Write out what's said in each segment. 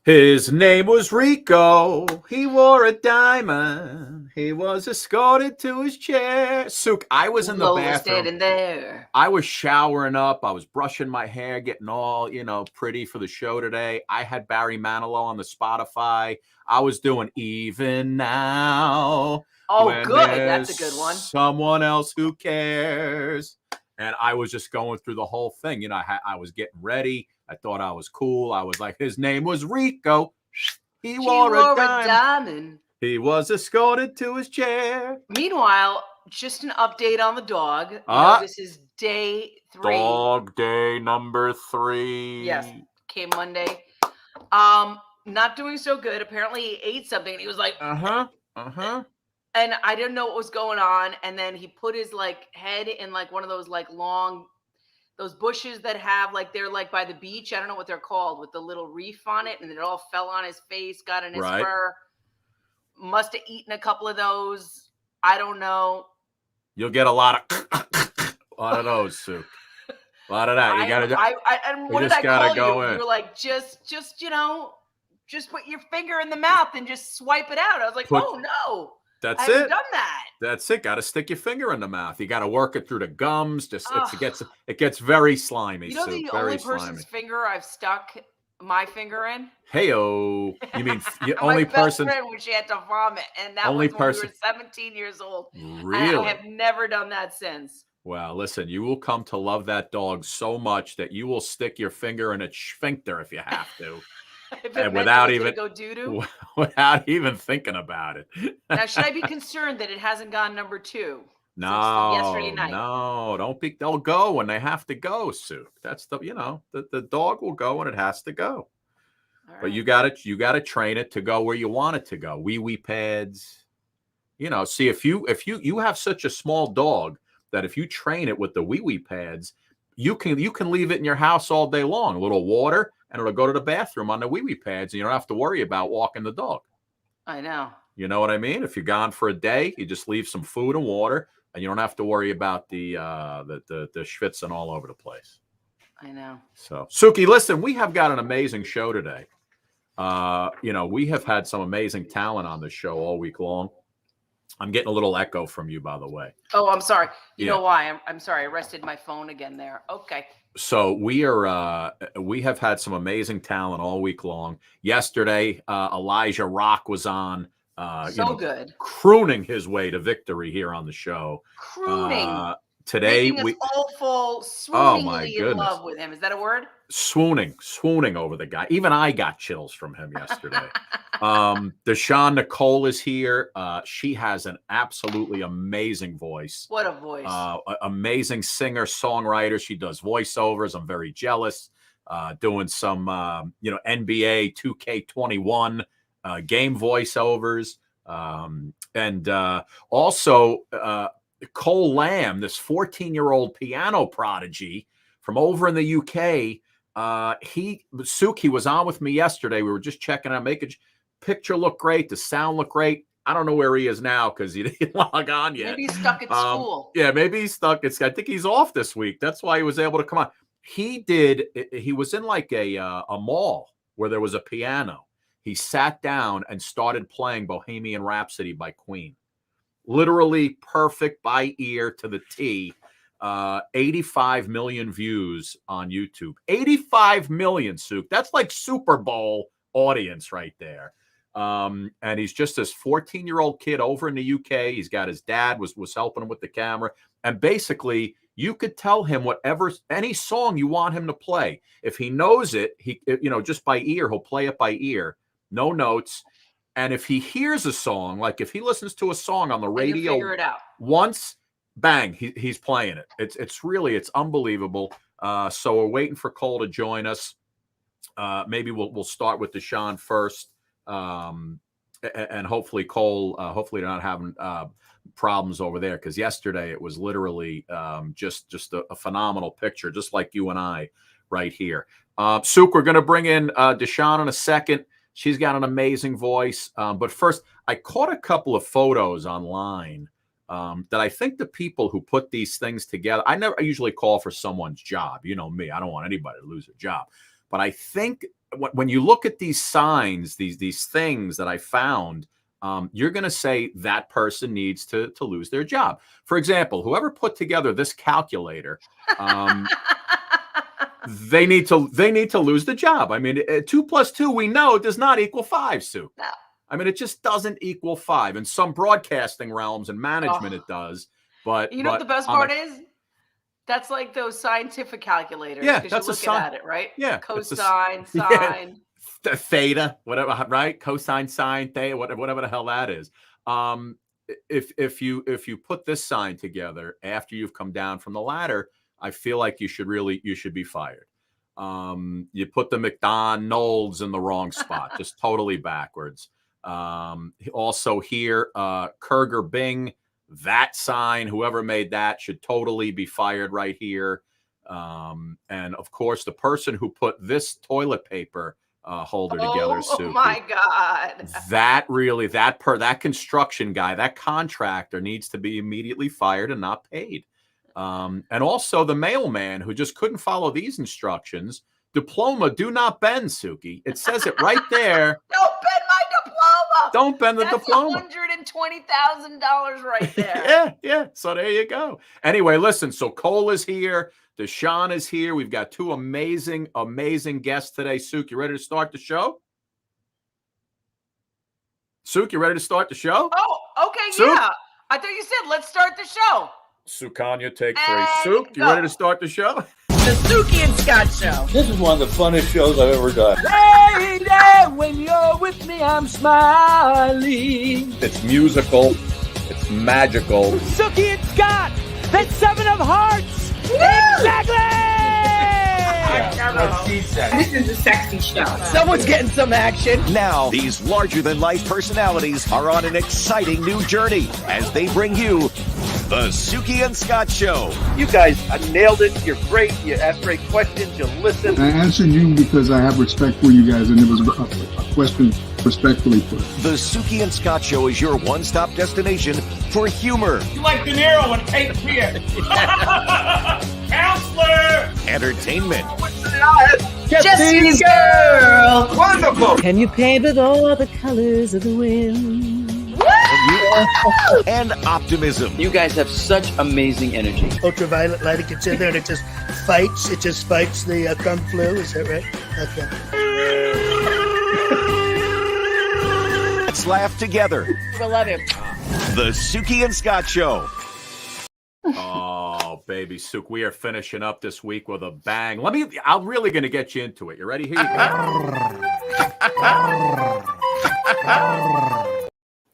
His name was Rico. He wore a diamond. He was escorted to his chair. Sook, I was in the Lola's bathroom. standing there. I was showering up. I was brushing my hair, getting all, pretty for the show today. I had Barry Manilow on the Spotify. I was doing Even Now. Oh, When good. That's a there's good one. someone else who cares. And I was just going through the whole thing. I was getting ready. I thought I was cool. I was like, his name was Rico. He wore a diamond. He was escorted to his chair. Meanwhile, just an update on the dog. This is day 3. Dog day number 3. Yes, came Monday. Not doing so good. Apparently he ate something and he was like, and I didn't know what was going on. And then he put his head in one of those long, those bushes that have they're by the beach. I don't know what they're called, with the little reef on it, and it all fell on his face, got in his fur. Must have eaten a couple of those. I don't know. You'll get a lot of those, Sue. A lot of that. You gotta. And what did I call you? You were like, just put your finger in the mouth and just swipe it out. I was like, oh no. That's I haven't done that. That's it. Got to stick your finger in the mouth. You got to work it through the gums. It gets very slimy. The only person's finger I've stuck my finger in. Heyo. You mean only person? My best friend when she had to vomit, and that was when we were 17 years old. Really? And I have never done that since. Well, listen, you will come to love that dog so much that you will stick your finger in its sphincter if you have to. And without even thinking about it. Now, should I be concerned that it hasn't gone number 2? No, yesterday night? No, don't be. They'll go when they have to go, Sue. That's the dog will go when it has to go. Right. But you got to train it to go where you want it to go. Wee pads. See, if you have such a small dog that if you train it with the wee pads, you can leave it in your house all day long. A little water, and it'll go to the bathroom on the wee pads, and you don't have to worry about walking the dog. I know. You know what I mean? If you're gone for a day, you just leave some food and water, and you don't have to worry about the schwitzing all over the place. I know. So, Suki, listen, we have got an amazing show today. We have had some amazing talent on the show all week long. I'm getting a little echo from you, by the way. Oh, I'm sorry. You know why? I'm sorry. I rested my phone again there. Okay. So we have had some amazing talent all week long. Yesterday, Elijah Rock was on. Good. Crooning his way to victory here on the show. Crooning. Today we all fall swooningly in love with him. Is that a word? Swooning over the guy. Even I got chills from him yesterday. Dachonne Nicole is here. She has an absolutely amazing voice. What a voice. Amazing singer, songwriter. She does voiceovers. I'm very jealous. Doing some NBA 2K21 game voiceovers. And also Cole Lamb, this 14-year-old piano prodigy from over in the UK. Suki was on with me yesterday. We were just checking out, making picture look great, the sound look great. I don't know where he is now because he didn't log on yet. Maybe he's stuck at school. Yeah, maybe he's stuck. I think he's off this week. That's why he was able to come on. He was in a mall where there was a piano. He sat down and started playing Bohemian Rhapsody by Queen. Literally perfect by ear to the T. 85 million views on YouTube. 85 million, Suk. That's like Super Bowl audience right there. And he's just this 14-year-old kid over in the UK. He's got his dad was helping him with the camera. And basically, you could tell him any song you want him to play. If he knows it, just by ear, he'll play it by ear. No notes. And if he hears a song, like if he listens to a song on the radio figure it out. Once, bang, he's playing it. It's unbelievable. So we're waiting for Cole to join us. Maybe we'll start with Dachonne first. And hopefully Cole, hopefully they're not having problems over there, because yesterday it was literally just a phenomenal picture, just like you and I right here. Suk, we're going to bring in Dachonne in a second. She's got an amazing voice. But first, I caught a couple of photos online that I think the people who put these things together, I usually call for someone's job. You know me, I don't want anybody to lose a job. But I think when you look at these signs, these things that I found, you're going to say that person needs to lose their job. For example, whoever put together this calculator, they need to lose the job. I mean, 2 + 2 we know does not equal 5, Sue. No. I mean, it just doesn't equal 5. In some broadcasting realms and management, it does. But you know what the best part is? That's like those scientific calculators. Yeah, because you're looking at it, right? Yeah, cosine, sine, theta, whatever, right? Cosine, sine, theta, whatever the hell that is. If you put this sign together after you've come down from the ladder, I feel like you should be fired. You put the McDonald's in the wrong spot, just totally backwards. Also here, Kurger Bing, that sign, whoever made that should totally be fired right here. And of course, the person who put this toilet paper holder together, oh my God, that construction guy, that contractor needs to be immediately fired and not paid. And also the mailman who just couldn't follow these instructions. Diploma, do not bend, Suki. It says it right there. Don't bend my diploma. Don't bend the diploma. $120,000 right there. Yeah. So there you go. Anyway, listen. So Cole is here. Dachonne is here. We've got two amazing guests today. Suk, you ready to start the show? Suk, you ready to start the show? Oh, okay, Suk? yeah. I thought you said let's start the show. Sukanya, take 3. Suk, you ready to start the show? The Suki and Scott Show. This is one of the funnest shows I've ever done. Lady, when you're with me, I'm smiling. It's musical. It's magical. Suki and Scott, that's 7 of hearts. Woo! Exactly. What she said. This is a sexy show. Someone's getting some action. Now, these larger-than-life personalities are on an exciting new journey as they bring you the Suki and Scott Show. You guys nailed it. You're great. You ask great questions. You listen. I answered you because I have respect for you guys, and it was a question respectfully put. The Suki and Scott Show is your one-stop destination for humor, You like De Niro and Cape Fear. Counselor! entertainment, Jesse's girl. Wonderful. Can you paint with all the colors of the wind? and optimism. You guys have such amazing energy. Ultraviolet light, it gets in there and it just fights the kung flu, is that right? Okay. Let's laugh together. I love him. The Suki and Scott Show. Oh, baby, Suk, we are finishing up this week with a bang. I'm really going to get you into it. You ready? Here you go.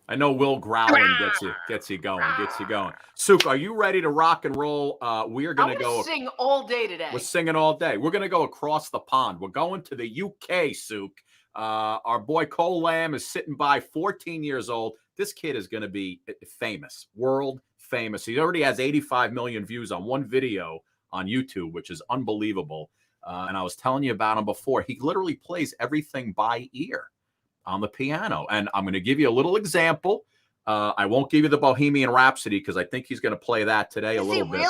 I know Will growling gets you going. Suk, are you ready to rock and roll? We are going to go sing all day today. We're singing all day. We're going to go across the pond. We're going to the UK, Suk. Our boy Cole Lamb is sitting by, 14 years old. This kid is going to be famous, world famous. He already has 85 million views on one video on YouTube, which is unbelievable. And I was telling you about him before. He literally plays everything by ear on the piano. And I'm going to give you a little example. I won't give you the Bohemian Rhapsody because I think he's going to play that today a little bit.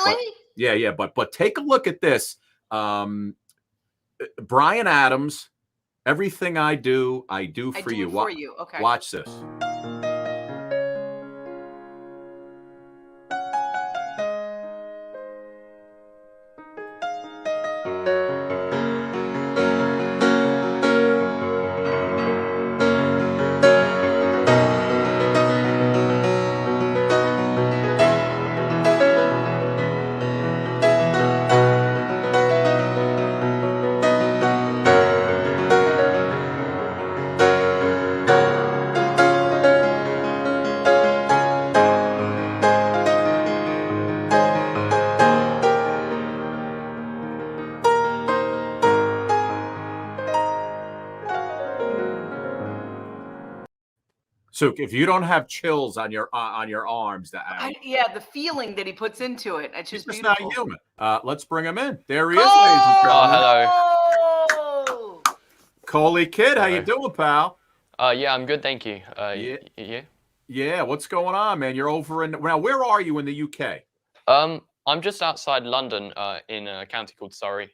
Really? But take a look at this. Brian Adams, Everything I Do for you. For you. Okay. Watch this. Suk, if you don't have chills on your arms, the feeling that he puts into it, it's just not human. Let's bring him in. There he is, ladies and gentlemen. Hello. Coley Kid, how you doing, pal? Yeah, I'm good, thank you. Yeah, what's going on, man? You're over in now. Where are you in the UK? I'm just outside London, in a county called Surrey.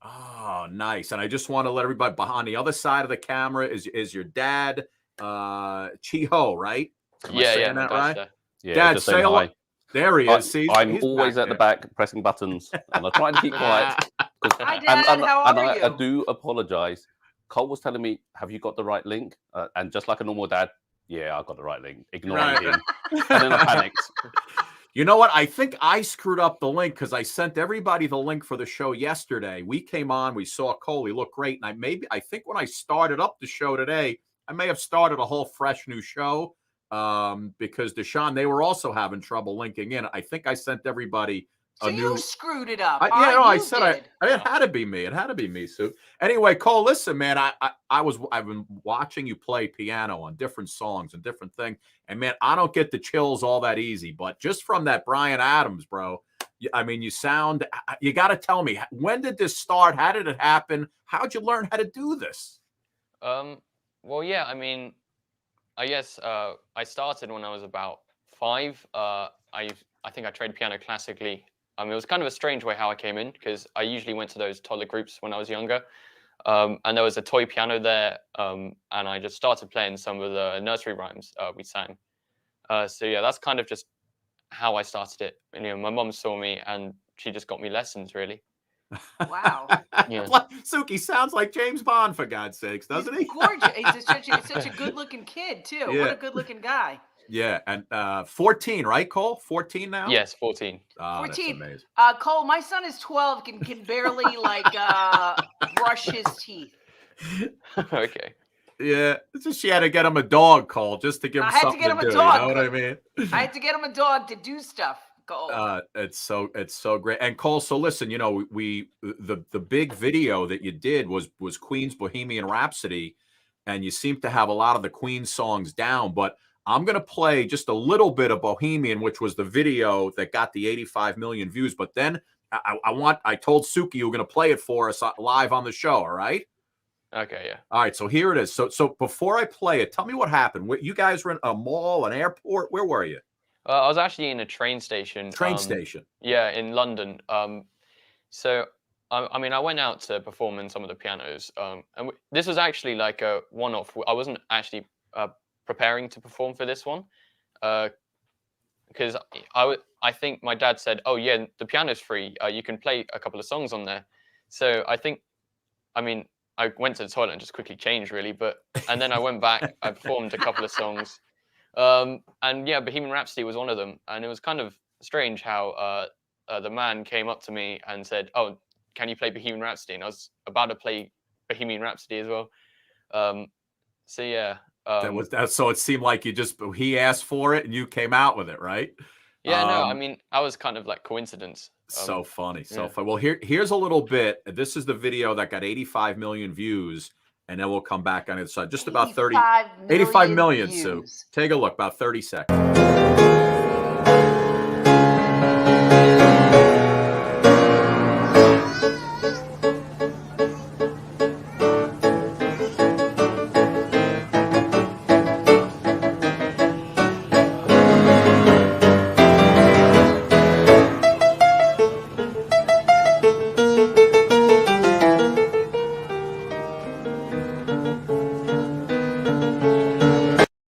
Oh, nice. And I just want to let everybody behind the other side of the camera is your dad, Chiho, right? Am I saying that right? Yeah, Dad, just say saying hello. hi. There he is. See, I'm he's always back at the there. back pressing buttons, and I try to keep quiet. Hi, Dad. How are you? I do apologize. Cole was telling me, "Have you got the right link?" And just like a normal dad, yeah, I got the right link, ignoring him, and then I panicked. You know what? I think I screwed up the link because I sent everybody the link for the show yesterday. We came on, we saw Cole, he looked great, and I think when I started up the show today, I may have started a whole fresh new show because Dachonne, they were also having trouble linking in. I think I sent everybody so you screwed it up. I said it had to be me. It had to be me, Sue. Anyway, Cole, listen, man, I've been watching you play piano on different songs and different things, and man, I don't get the chills all that easy, but just from that Bryan Adams, bro, I mean, you got to tell me, when did this start? How did it happen? How'd you learn how to do this? Well, yeah, I mean, I guess I started when I was about 5. I think I trained piano classically. It was kind of a strange way how I came in because I usually went to those toddler groups when I was younger. And there was a toy piano there, and I just started playing some of the nursery rhymes we sang. So yeah, that's kind of just how I started it. And, my mom saw me and she just got me lessons, really. Wow. Yeah. Suki sounds like James Bond, for God's sakes, doesn't he? Gorgeous. He's such a good-looking kid, too. Yeah. What a good-looking guy. Yeah, and 14, right, Cole? 14 now? Yes, 14. Oh, 14. That's amazing. Cole, my son is 12, can barely brush his teeth. Okay. Yeah, it's just she had to get him a dog, Cole, just to give him something to do. You know what I mean? I had to get him a dog to do stuff. Cole. It's so great. And Cole, so listen, the big video that you did was Queen's Bohemian Rhapsody, and you seem to have a lot of the Queen songs down, but I'm going to play just a little bit of Bohemian, which was the video that got the 85 million views. But then I told Suki you were going to play it for us live on the show. All right. Okay. Yeah. All right. So here it is. So before I play it, tell me what happened. You guys were in a mall, an airport. Where were you? I was actually in a train station. Yeah, in London. So I mean, I went out to perform in some of the pianos. And this was actually like a one-off. I wasn't actually preparing to perform for this one, because I think my dad said, "Oh yeah, the piano's free. You can play a couple of songs on there." So I mean, I went to the toilet and just quickly changed, really. And then I went back. I performed a couple of songs, and yeah, Bohemian Rhapsody was one of them. And it was kind of strange how the man came up to me and said, "Oh, can you play Bohemian Rhapsody?" And I was about to play Bohemian Rhapsody as well. So yeah. So it seemed like he asked for it and you came out with it, right? Yeah, no, I mean, I was kind of like coincidence. So funny, so funny. Well, here's a little bit. This is the video that got 85 million views, and then we'll come back on the other side. Just about 85 million, Sue. Take a look, about 30 seconds.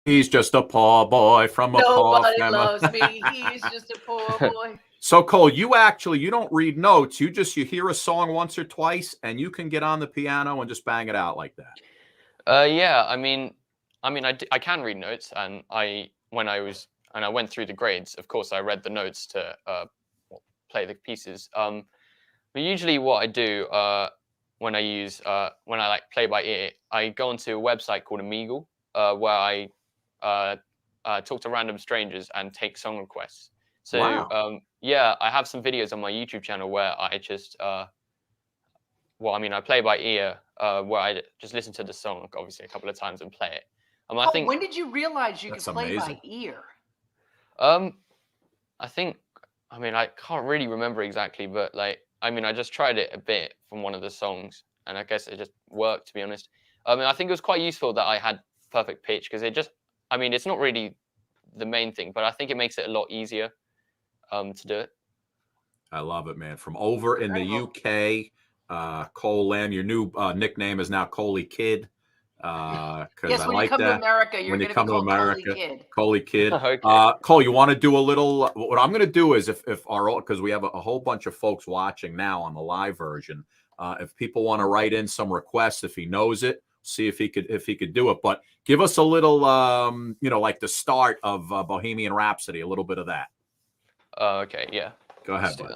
He's just a poor boy from a poor family. Nobody loves me. He's just a poor boy. So Cole, you don't read notes. You hear a song once or twice, and you can get on the piano and just bang it out like that. Yeah, I mean, I can read notes, and when I went through the grades, of course, I read the notes to play the pieces. But usually, what I do when I like play by ear, I go onto a website called Omegle, where I talk to random strangers and take song requests. So wow. Yeah, I have some videos on my YouTube channel where I just I play by ear, where I just listen to the song obviously a couple of times and play it. I think, when did you realize you could play by ear? I think, I can't really remember exactly, but I just tried it a bit from one of the songs, and I guess it just worked, to be honest. I think it was quite useful that I had perfect pitch, because it's not really the main thing, but I think it makes it a lot easier to do it. I love it, man. From over in the UK, Cole Land. Your new nickname is now Coley Kid. Because yes, I when like you come that. to America, you're When you going to come be to called Coley America, Kid. Coley Kid. Okay. Cole, you want to do a little? What I'm going to do is, if because we have a whole bunch of folks watching now on the live version. If people want to write in some requests, if he knows it, see if he could do it. But give us a little, like the start of Bohemian Rhapsody, a little bit of that. Okay, yeah. Go ahead, buddy.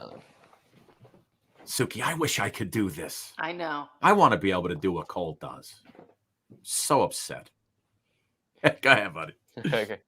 Suki, I wish I could do this. I know. I want to be able to do what Cole does. So upset. Go ahead, buddy. Okay.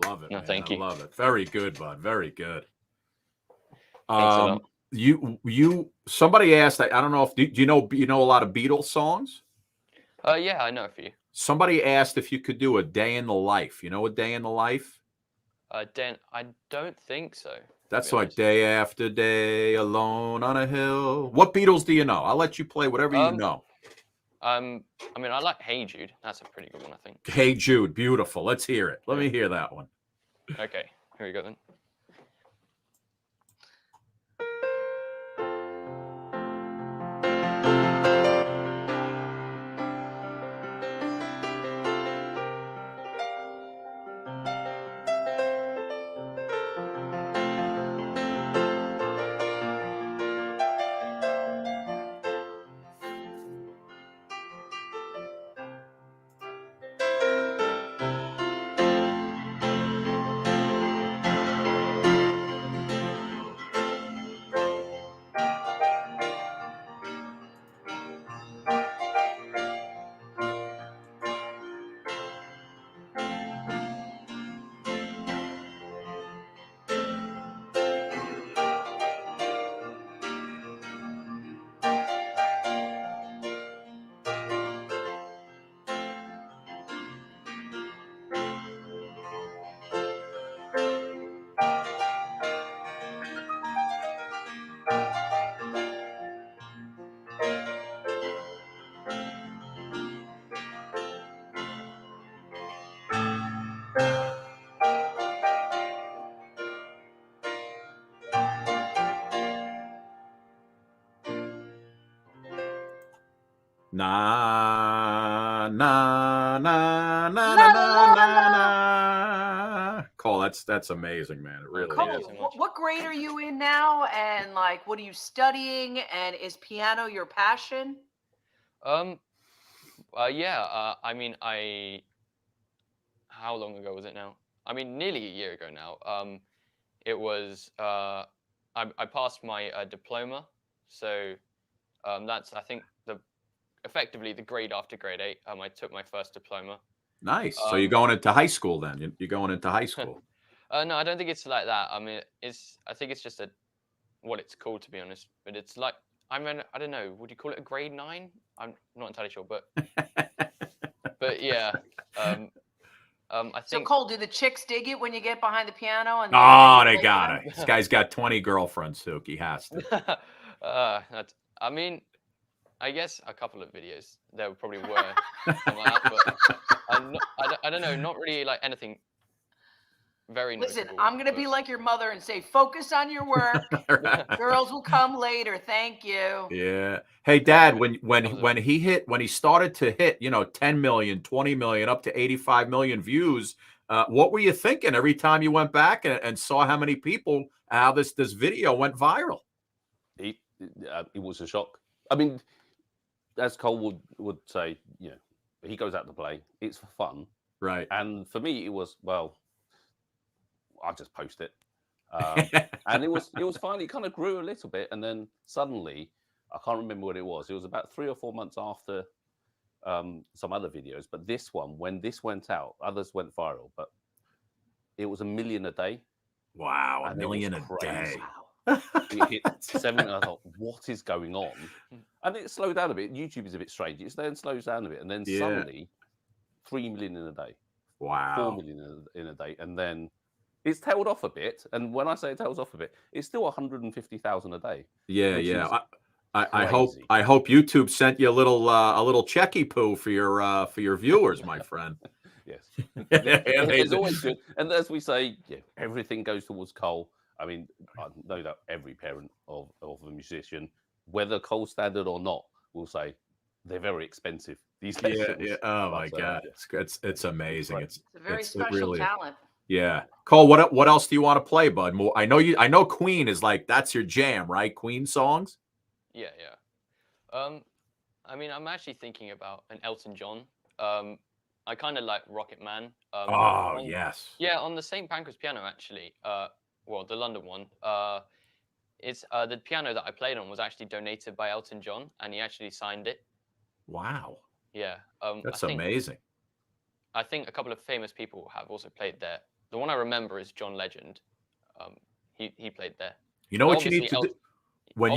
Love it, No, man. thank you. I love it. Very good, bud. Very good. Thanks a lot. Somebody asked. I don't know if do you know a lot of Beatles songs. Yeah, I know a few. Somebody asked if you could do a day in the life. You know a day in the life? Dan, I don't think so. That's like day after day, alone on a hill. What Beatles do you know? I'll let you play whatever you know. I mean, I like Hey Jude. That's a pretty good one, I think. Hey Jude, beautiful. Let's hear it. Let me hear that one. Okay, here we go then. Na na na na na na na na. Cole, that's amazing, man. It really Cole, is. what grade are you in now? And like, what are you studying? And is piano your passion? Yeah. I mean, how long ago was it now? I mean, nearly a year ago now. It was. I passed my diploma, so that's I think effectively the grade after grade 8. I took my first diploma. Nice. So you're going into high school then? You're going into high school? No, I don't think it's like that. I mean, I think it's just what it's called, to be honest. But it's like, I mean, I don't know. Would you call it a grade 9? I'm not entirely sure, but but yeah. I So think. Cole, do the chicks dig it when you get behind the piano? And Oh, they got it. This guy's got 20 girlfriends, Sook. He has to. I mean, I guess a couple of videos there probably were something like that, but I don't know, not really like anything very Listen, notable. I'm gonna be like your mother and say, focus on your work. Girls will come later. Thank you. Yeah. Hey, Dad, when he started to hit, 10 million, 20 million, up to 85 million views, what were you thinking every time you went back and saw how many people, how this video went viral? It was a shock. I mean, as Cole would say, he goes out to play. It's for fun. Right. And for me, it was, well, I'll just post it. And it was fine. It kind of grew a little bit. And then suddenly, I can't remember what it was. It was about 3 or 4 months after some other videos. But this one, when this went out, others went viral. But it was 1 million a day. Wow, 1 million a day. It hit 7. And I thought, what is going on? And it slowed down a bit. YouTube is a bit strange. It then slows down a bit. And then suddenly, 3 million in a day. Wow. 4 million in a day. And then it's tailed off a bit. And when I say it tails off a bit, it's still 150,000 a day. Yeah. I hope YouTube sent you a little checky poo for your viewers, my friend. Yes. It's always good. And as we say, everything goes towards Cole. I mean, I know that every parent of a musician, whether Cole standard or not, will say they're very expensive. These lessons. Yeah. Oh my God, it's amazing. It's a very special talent. Yeah, Cole. What else do you want to play, bud? More. I know Queen is like that's your jam, right? Queen songs. Yeah. I mean, I'm actually thinking about an Elton John. I kind of like Rocket Man. Yes. Yeah, on the St. Pancras piano, actually. Well, the London one. It's the piano that I played on was actually donated by Elton John, and he actually signed it. Wow. Yeah. That's amazing. I think a couple of famous people have also played there. The one I remember is John Legend. He played there. You know what you need to do when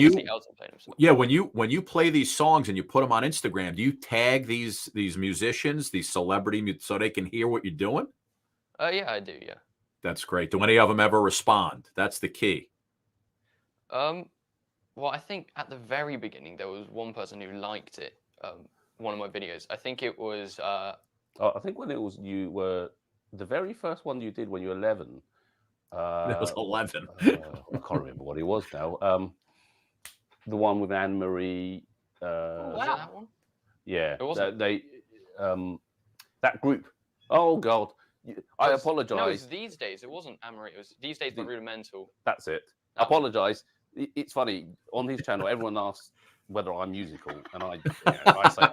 you play these songs and you put them on Instagram. Do you tag these musicians, these celebrity, so they can hear what you're doing? Yeah, I do. Yeah. That's great. Do any of them ever respond? That's the key. Well, I think at the very beginning there was one person who liked it. One of my videos. I think it was. I think when it was you were the very first one you did when you were 11. It was 11. I can't remember what it was now. The one with Anne Marie. Was it that one? Yeah, it wasn't. That group. Oh God, I apologize. No, it was These Days. It wasn't Anne Marie. It was These Days by Rudimental. That's it. I apologize. It's funny on his channel. Everyone asks whether I'm musical, and I say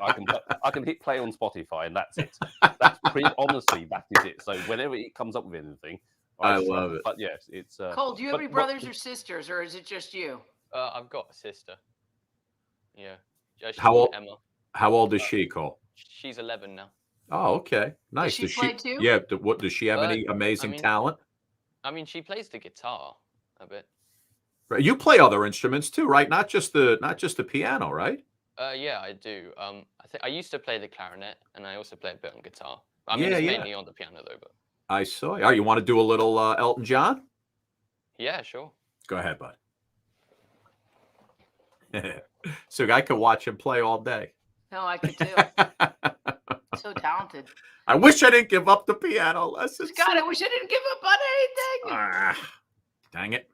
I can hit play on Spotify, and that's it. That's honestly, that is it. So whenever it comes up with anything, I love it. But yes, it's Cole, do you have any brothers or sisters, or is it just you? I've got a sister. Yeah. How old? Emma. How old is she, Cole? She's 11 now. Oh, okay, nice. Does she play too? Yeah. Does she have any amazing talent? I mean, she plays the guitar a bit. Right. You play other instruments too, right? Not just the piano, right? Yeah, I do. I used to play the clarinet, and I also play a bit on guitar. I mean, it's mainly on the piano though. But I saw you. Oh, you want to do a little Elton John? Yeah, sure. Go ahead, bud. So I could watch him play all day. No, I could too. So talented. I wish I didn't give up the piano lessons. God, I wish I didn't give up on anything. Dang it.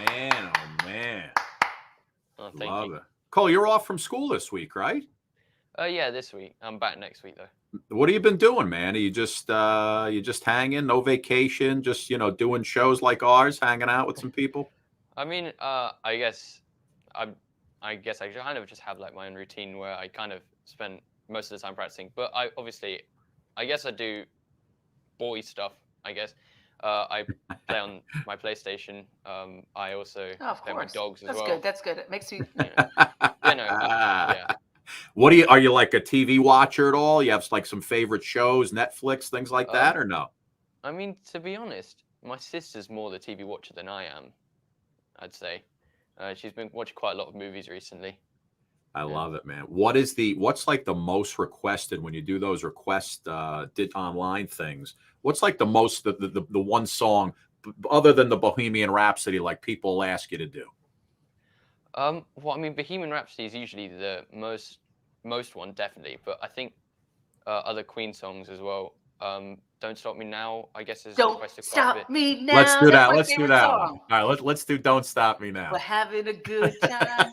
man. Oh, man. Oh, thank Love you. it. Cole, you're off from school this week, right? Yeah, this week. I'm back next week though. What have you been doing, man? Are you just hanging, no vacation, just doing shows like ours, hanging out with some people? I mean, I guess I kind of just have like my own routine where I kind of spend most of the time practicing. But I guess I do boy stuff. I guess I play on my PlayStation. I also play my dogs as well. That's good. That's good. It makes me. Yeah. Are you like a TV watcher at all? You have like some favorite shows, Netflix, things like that, or no? I mean, to be honest, my sister's more the TV watcher than I am, I'd say. She's been watching quite a lot of movies recently. I love it, man. What's like the most requested when you do those request did online things? What's like the most the one song other than the Bohemian Rhapsody like people ask you to do? Well, I mean, Bohemian Rhapsody is usually the most one, definitely. But I think other Queen songs as well. Don't Stop Me Now, I guess, is requested quite a bit. Don't Stop Me Now. Let's do that. That's my Let's do favorite that song. one. All right, let's do Don't Stop Me Now. We're having a good time.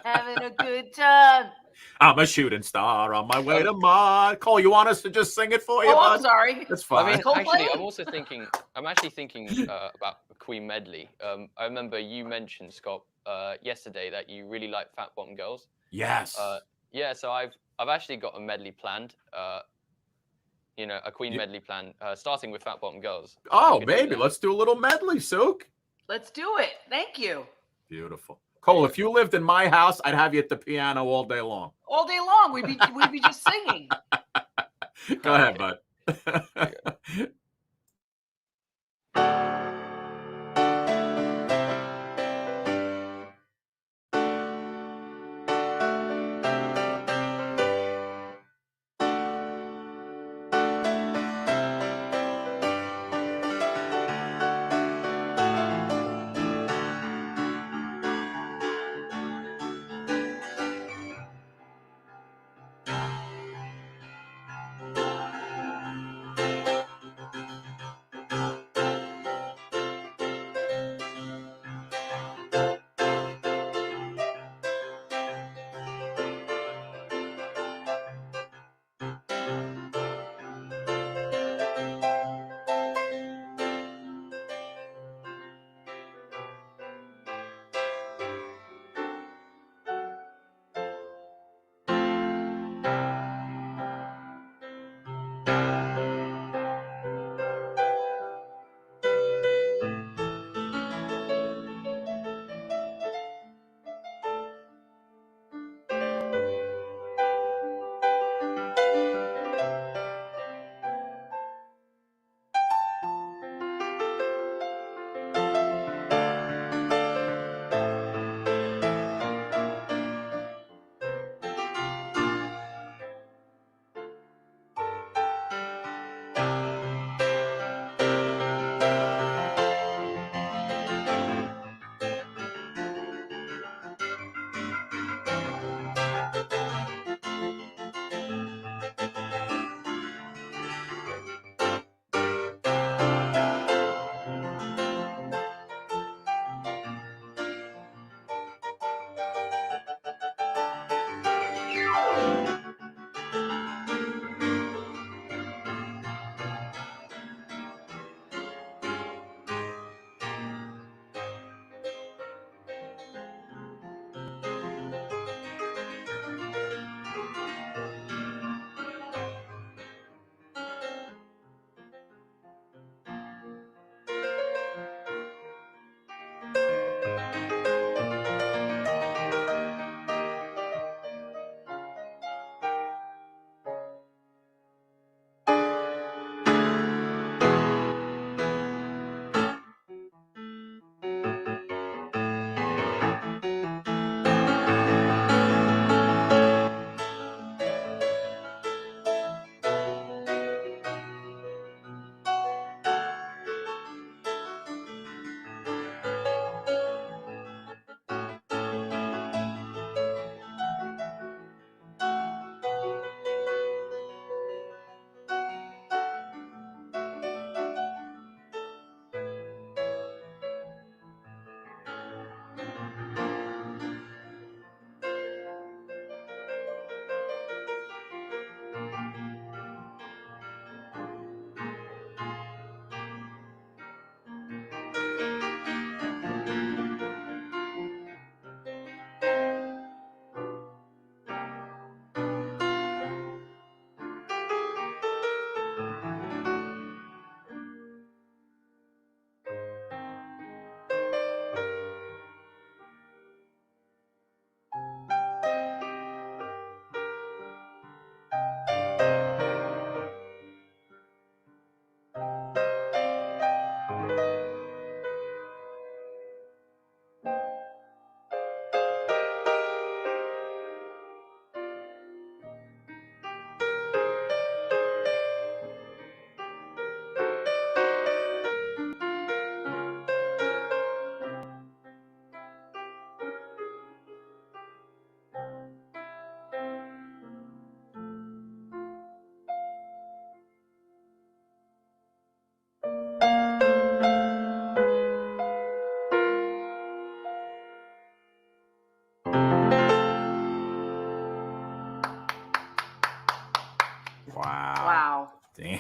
Having a good time. I'm a shooting star on my way to Mars. Cole, you want us to just sing it for you? Oh, bud? I'm sorry. That's fine. I mean, actually, I'm actually thinking about a Queen medley. I remember you mentioned, Scott, yesterday that you really like Fat Bottom Girls. Yes. Yeah, so I've actually got a medley planned. A Queen medley plan, starting with Fat Bottom Girls. Oh, baby, let's do a little medley, Sook. Let's do it. Thank you. Beautiful. Cole, if you lived in my house, I'd have you at the piano all day long. All day long, we'd be just singing. Go ahead, bud.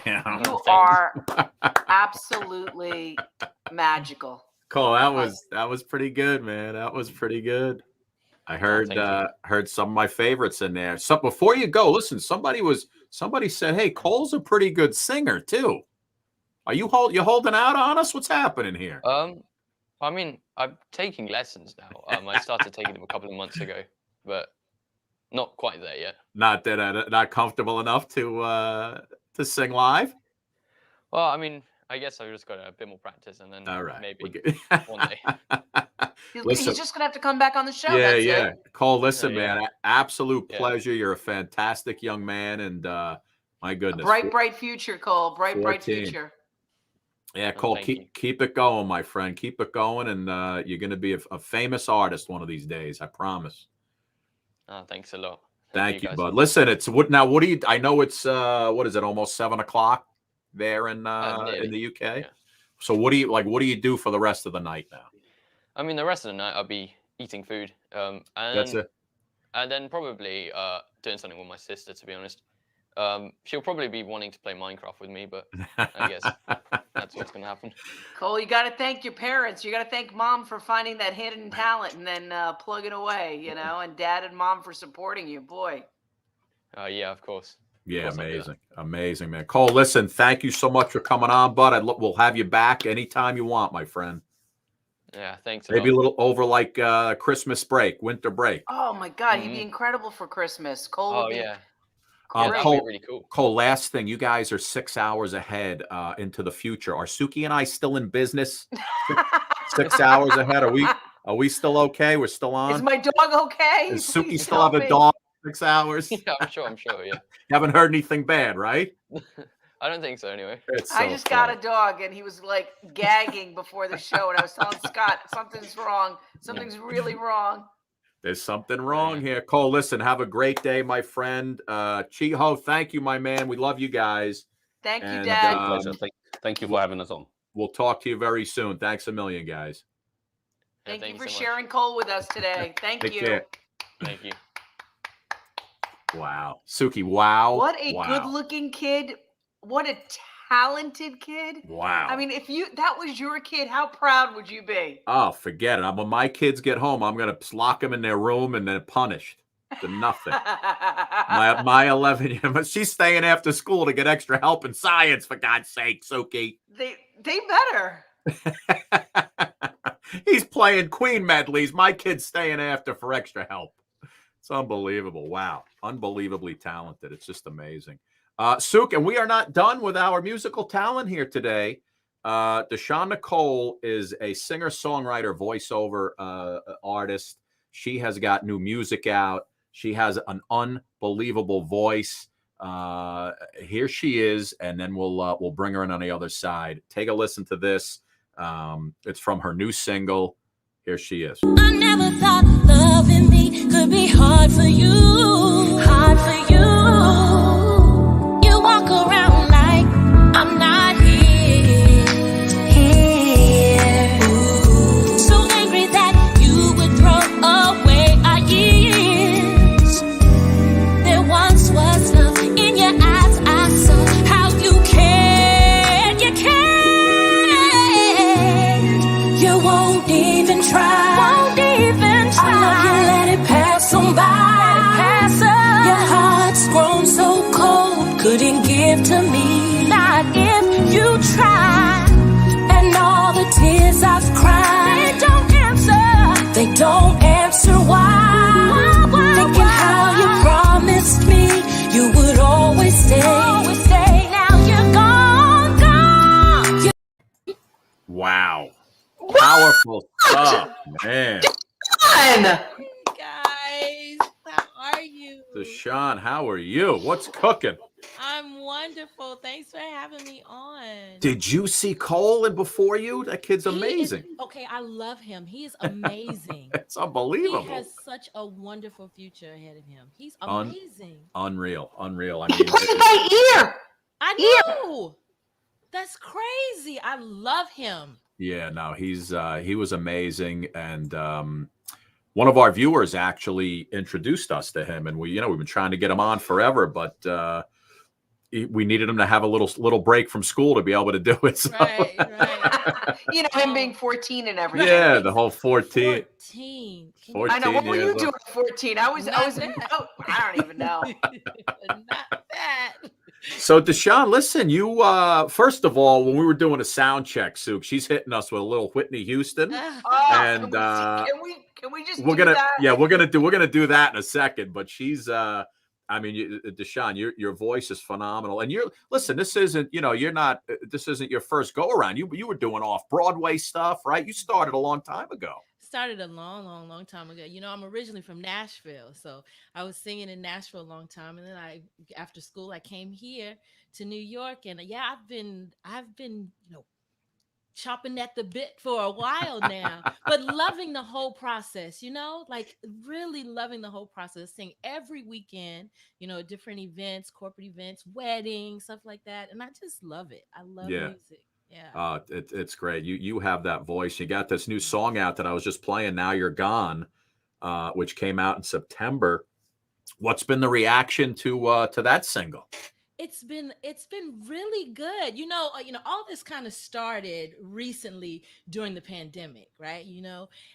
Yeah. You are absolutely magical. Cole, that was pretty good, man. That was pretty good. I heard heard some of my favorites in there. So before you go, listen, somebody said, "Hey, Cole's a pretty good singer too." Are you holding out on us? What's happening here? I mean, I'm taking lessons now. I started taking them a couple of months ago, but not quite there yet. Not comfortable enough to sing live. Well, I mean, I guess I've just got a bit more practice, and then maybe one day. He's just gonna have to come back on the show. Yeah, That's yeah. it. Cole, listen, man, absolute pleasure. You're a fantastic young man, and my goodness, Bright future, Cole. Bright future. Yeah, Cole, keep it going, my friend. Keep it going, and you're going to be a famous artist one of these days. I promise. Thanks a lot. Thank you, bud. Listen, what do you? I know it's what is it? Almost 7 o'clock there in the UK. Yeah. So what do you do for the rest of the night now? I mean, the rest of the night I'll be eating food. And that's it. And then probably doing something with my sister. To be honest. She'll probably be wanting to play Minecraft with me, but I guess that's what's going to happen. Cole, you got to thank your parents. You got to thank mom for finding that hidden talent and then plugging away, and dad and mom for supporting you. Boy. Yeah, of course. Yeah, amazing, man. Cole, listen, thank you so much for coming on, bud. We'll have you back anytime you want, my friend. Yeah, thanks. Maybe a little over like Christmas break, winter break. Oh my God, you'd be incredible for Christmas. Cole would be really cool. Cole, last thing, you guys are 6 hours ahead into the future. Are Suki and I still in business? 6 hours ahead. Are we still okay? We're still on. Is my dog okay? Does Suki still have a dog? 6 hours. Yeah, I'm sure. Yeah. You haven't heard anything bad, right? I don't think so. Anyway, I just got a dog, and he was like gagging before the show, and I was telling Scott something's wrong. Something's really wrong. There's something wrong here. Cole, listen, have a great day, my friend. Chiho, thank you, my man. We love you guys. Thank you, Dad. Pleasure. Thank you for having us on. We'll talk to you very soon. Thanks a million, guys. Thank you for sharing Cole with us today. Thank you. Care. Thank you. Wow. Suki, wow. What a good-looking kid. What a talented kid. Wow. I mean, if that was your kid, how proud would you be? Oh, forget it. When my kids get home, I'm going to lock them in their room and then punished to nothing. my 11, she's staying after school to get extra help in science, for God's sake, Suki. They better. He's playing Queen medleys. My kid's staying after for extra help. It's unbelievable. Wow. Unbelievably talented. It's just amazing. Suk, and we are not done with our musical talent here today. Dachonne Nicole is a singer-songwriter, voiceover artist. She has got new music out. She has an unbelievable voice. Here she is, and then we'll bring her in on the other side. Take a listen to this. It's from her new single. Here she is. I never thought loving me could be hard for you. Hard for you. You walk around like I'm not here. So angry that you would throw away our years. There once was love in your eyes. I saw how you cared. You cared. You won't even try. I love you, let it pass on by. Your heart's grown so cold, couldn't give to me. Not if you try. And all the tears I've cried, they don't answer. They don't answer why. Thinking how you promised me you would always stay. Always stay. Now you're gone. Wow. Powerful stuff, man. Hey guys, how are you? Dachonne, how are you? What's cooking? I'm wonderful. Thanks for having me on. Did you see Cole and before you? That kid's amazing. Okay, I love him. He is amazing. It's unbelievable. He has such a wonderful future ahead of him. He's amazing. Unreal. I mean, my ear. I know. That's crazy. I love him. Yeah, no, he was amazing, and one of our viewers actually introduced us to him, and we've been trying to get him on forever, but we needed him to have a little break from school to be able to do it. So. Right, right. You know, him being 14 and everything. Yeah, the whole 14. 14. 14 I know. What were you years doing old. at 14? I was I don't even know. Not that. So Dachonne, listen, you first of all, when we were doing a sound check, Sook, she's hitting us with a little Whitney Houston. And can we just we're do gonna that? we're gonna do that in a second. But she's I mean, Dachonne, your voice is phenomenal. And listen, this isn't, you're not, this isn't your first go around. You were doing off Broadway stuff, right? You started a long time ago. Started a long time ago. I'm originally from Nashville, so I was singing in Nashville a long time, and then after school I came here to New York, and I've been chopping at the bit for a while now, but loving the whole process, like really loving the whole process, sing every weekend, different events, corporate events, weddings, stuff like that, and I just love it. I love music. Yeah. It's great. You have that voice. You got this new song out that I was just playing, Now You're Gone, which came out in September. What's been the reaction to that single? It's been really good. All this kind of started recently during the pandemic, right?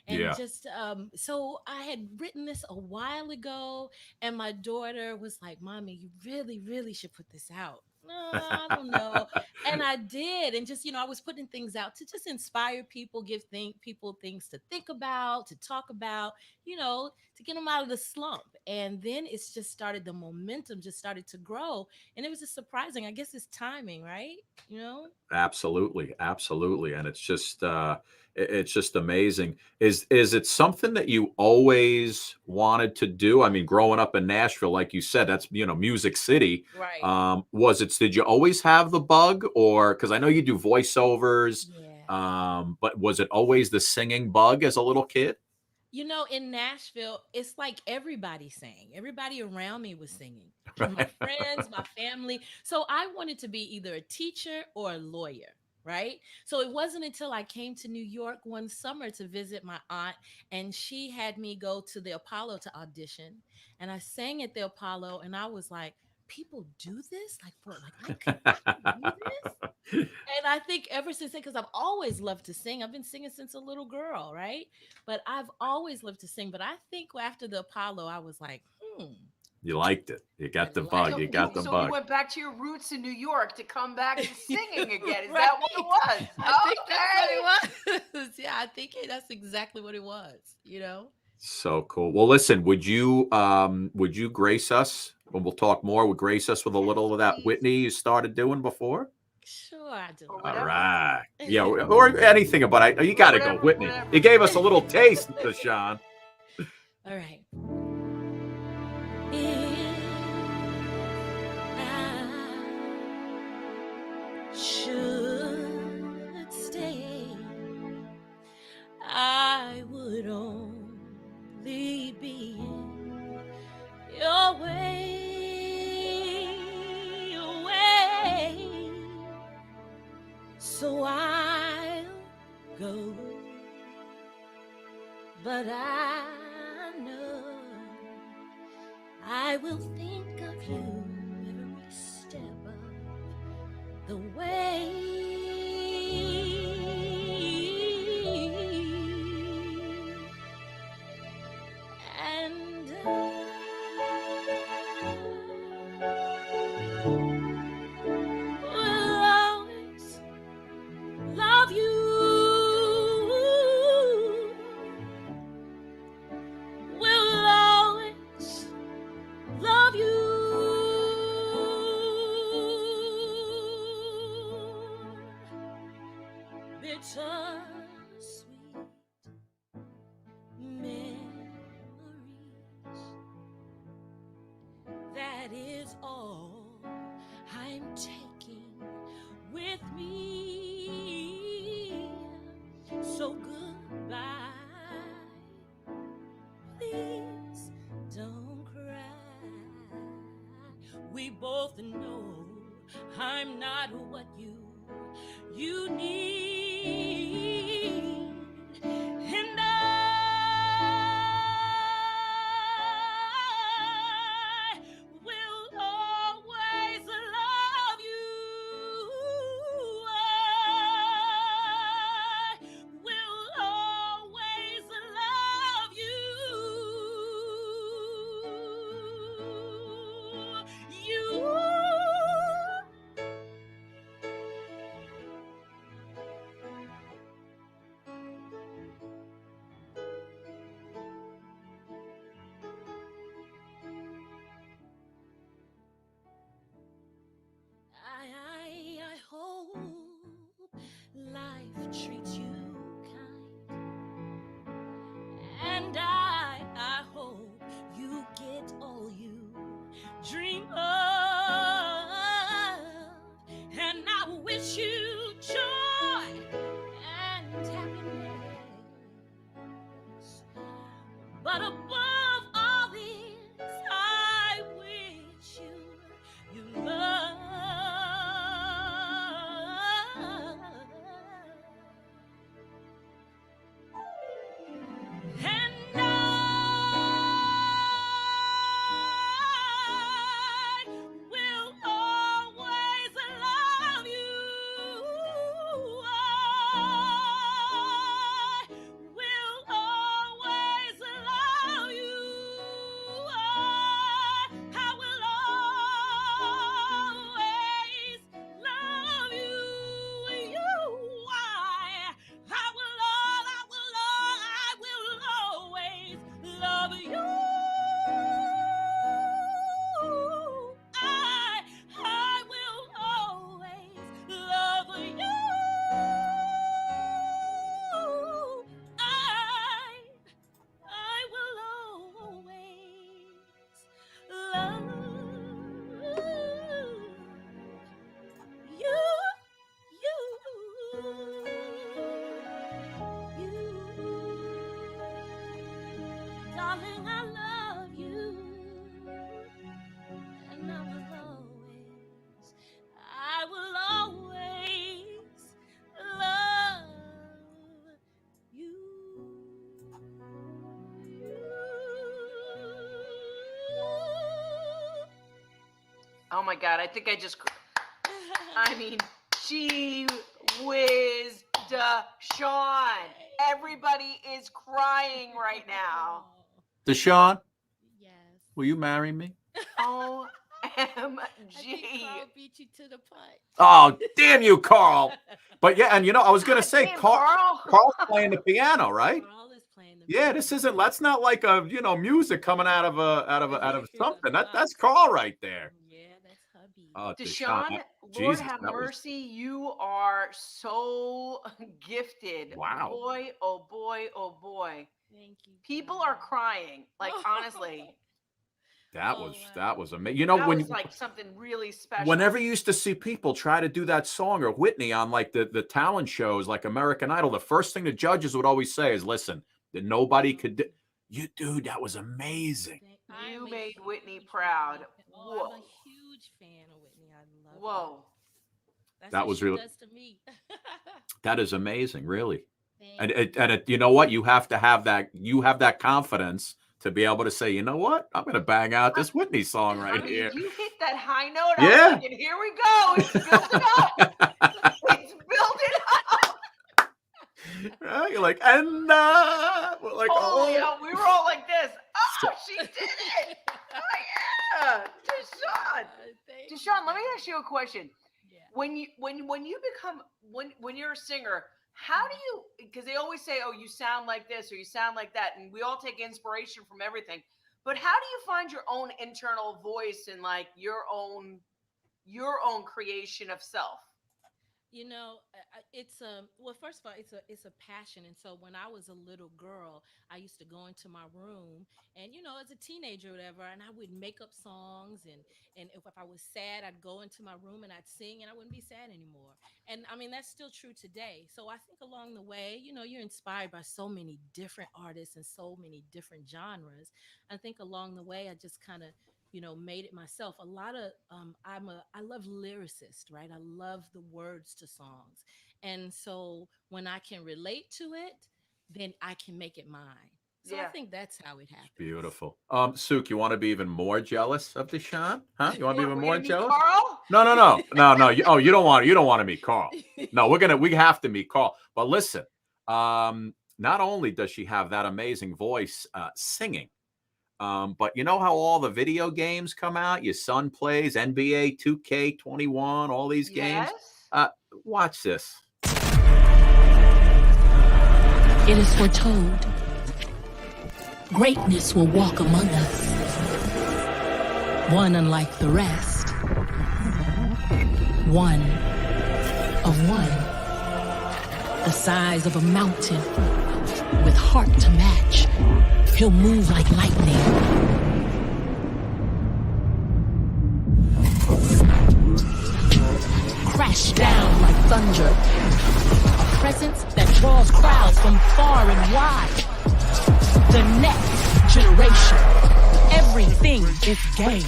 And just so I had written this a while ago, and my daughter was like, "Mommy, you really, really should put this out." I don't know. And I did. And just, I was putting things out to just inspire people, give people things to think about, to talk about, to get them out of the slump. And then it's just started, the momentum just started to grow. And it was just surprising. I guess it's timing, right? Absolutely. And it's just amazing. Is it something that you always wanted to do? I mean, growing up in Nashville, like you said, that's, Music City. Right. Did you always have the bug, or, because I know you do voiceovers, but was it always the singing bug as a little kid? In Nashville, it's like everybody sang. Everybody around me was singing. My friends, my family. So I wanted to be either a teacher or a lawyer, right? So it wasn't until I came to New York one summer to visit my aunt, and she had me go to the Apollo to audition. And I sang at the Apollo, and I was like, people do this? I could do this? And I think ever since then, because I've always loved to sing. I've been singing since a little girl, right? But I've always loved to sing. But I think after the Apollo, I was like, You liked it. You got the bug. You got the bug. So you went back to your roots in New York to come back to singing again. Is that what it was? I think that's what it was. Yeah, I think that's exactly what it was, So cool. Well, listen, would you grace us, and we'll talk more, would grace us with a little of that Whitney you started doing before? Sure, I do. All right. Yeah, or anything about it. You got to go, Whitney. You gave us a little taste, Dachonne. All right. Should stay, I would only be in your way, so I'll go, but I know I will think of you every step of the way. And will always love you. Will always love you. Bittersweet memories, that is all I'm taking with me. So goodbye, please don't cry. We both know I'm not what you need, and I will always love But above all this, I wish you love. And I will always love you. I will always love you. I will always love you. I will always love you. I will always love you. I will always love you. Darling, I love you, and I will always love you. Oh my God, I think I just, I mean, gee whiz, Dachonne. Everybody is crying right now. Dachonne, Yes. will you marry me? OMG. I think Carl beat you to the punch. Oh, damn you, Carl. But yeah, and you know, I was going to say, Damn, Carl's playing the piano, right? Carl is playing the Yeah, this isn't, that's not like a, you know, music coming out of something. That's Carl right there. Yeah, that's hubby. Oh, Dachonne, Lord Jesus, have that was- mercy, you are so gifted. Wow. Boy, oh boy, oh boy. Thank you. People are crying. Like, honestly, that Oh, was amazing. You know, that when was like something really special. whenever you used to see people try to do that song or Whitney on like the talent shows like American Idol, the first thing the judges would always say is, listen, that nobody could do. You, dude, that was amazing. You made Whitney proud. Oh, Whoa. I'm a huge fan of Whitney. I love her. Whoa. That's That what was she really- does to me. That is amazing, really. Thank And you know what? You have to have that. You have that confidence to be able to say, you know what? I'm going to bang out this Whitney song I right mean, here. you hit that high note. Yeah. I was like, and here we go. It's building up. It's building up. Right? You're like, and we're like, Holy oh. hell, we were all like this. Oh, she did it. Oh, yeah. Dachonne. Dachonne, let me ask you a question. Yeah. When you become when you're a singer, how do you, because they always say, oh, you sound like this or you sound like that, and we all take inspiration from everything, but how do you find your own internal voice and like your own creation of self? You know, it's well, first of all, it's a passion. And so when I was a little girl, I used to go into my room and, you know, as a teenager or whatever, and I would make up songs, and if I was sad, I'd go into my room and I'd sing, and I wouldn't be sad anymore. And I mean, that's still true today. So I think along the way, you know, you're inspired by so many different artists and so many different genres. I think along the way, I just kind of, you know, made it myself. A lot of I love lyricists, right? I love the words to songs. And so when I can relate to it, then I can make it mine. So I think that's how it happens. Beautiful. Sook, you want to be even more jealous of Dachonne? Huh? You want to be even more jealous? Carl? No. You don't want to meet Carl. No, we have to meet Carl. But listen, not only does she have that amazing voice singing, but you know how all the video games come out? Your son plays NBA 2K21, all these games. Watch this. It is foretold. Greatness will walk among us. One unlike the rest. One of one. The size of a mountain. With heart to match. He'll move like lightning. Crash down like thunder. A presence that draws crowds from far and wide. The next generation. Everything is game.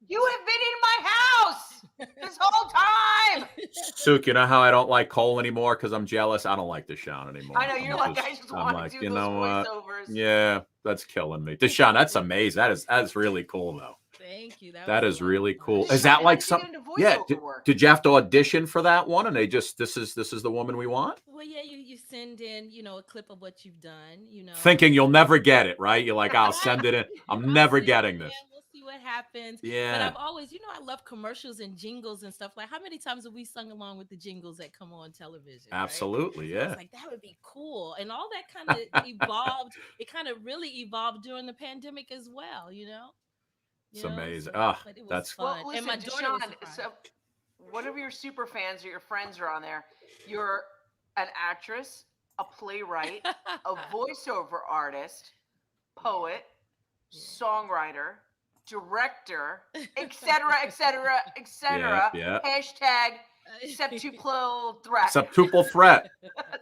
You have been in my house this whole time. Sook, you know how I don't like Cole anymore because I'm jealous? I don't like Dachonne anymore. I know, you're like, I just want to do those voiceovers. Yeah, that's killing me. Dachonne, that's amazing. That's really cool, though. Thank you. That is really cool. Is that like something? Yeah. Did you have to audition for that one? And they just this is the woman we want? Well, yeah, you send in, a clip of what you've done, Thinking you'll never get it, right? You're like, I'll send it in. I'm never getting this. We'll see what happens. Yeah. But I've always, I love commercials and jingles and stuff. Like, how many times have we sung along with the jingles that come on television? Absolutely, right? yeah. So it's like, that would be cool. And all that kind of evolved. It kind of really evolved during the pandemic as well, It's amazing. But it was that's fun. Well, listen, and my daughter was Dachonne, so one of your super fans or your friends are on there. You're an actress, a playwright, a voiceover artist, poet, songwriter, director, etc., etc., etc. Yeah. Hashtag septuple threat. Septuple threat.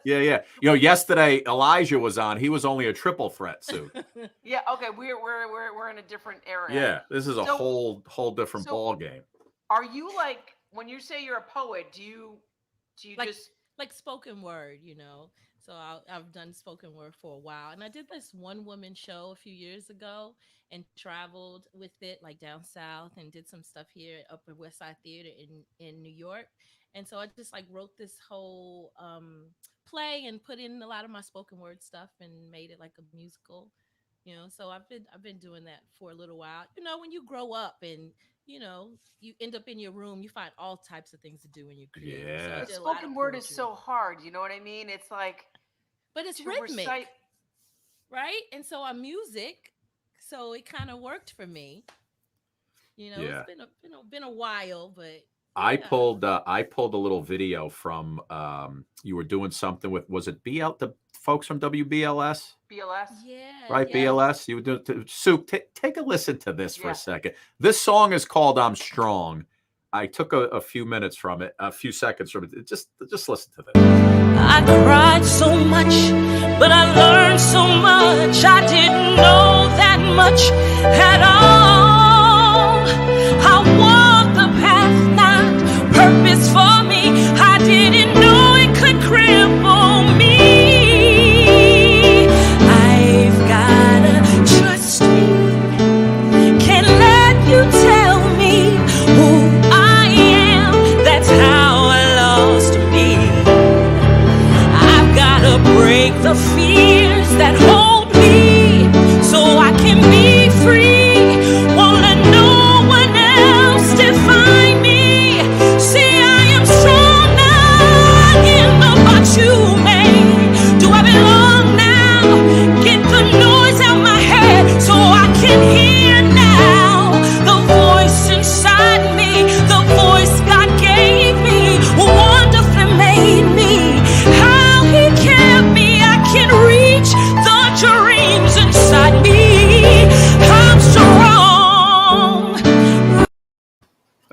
Yeah. Yesterday Elijah was on. He was only a triple threat, Sue. Yeah. Okay. We're in a different era. Yeah. This is a whole different ball game. Are you like, when you say you're a poet, do you just like spoken word, So I've done spoken word for a while, and I did this one woman show a few years ago and traveled with it like down south and did some stuff here at Upper West Side Theater in New York. And so I just like wrote this whole play and put in a lot of my spoken word stuff and made it like a musical, So I've been doing that for a little while. When you grow up and you end up in your room, you find all types of things to do when you create. Yeah. So spoken word is so hard. You know what I mean? It's like, but it's rhythmic, right? And so our music, so it kind of worked for me. It's been a while, but I pulled a little video from you were doing something with, was it the folks from WBLS? BLS? Yeah. Right, yeah. BLS. You were doing Sue, take a listen to this for a second. This song is called I'm Strong. I took a few minutes from it, a few seconds from it. Just listen to this. I cried so much, but I learned so much. I didn't know that much at all. I walked the path, not purpose for me. I didn't know it could cripple me. I've gotta trust me. Can't let you tell me who I am. That's how I lost me. I've gotta break the fears that hold me so I can be free. Won't let no one else define me. See, I am strong now in the box you made. Do I belong now? Get the noise out my head so I can hear now the voice inside me, the voice God gave me, wonderfully made me. How He kept me, I can reach the dreams inside me. I'm strong.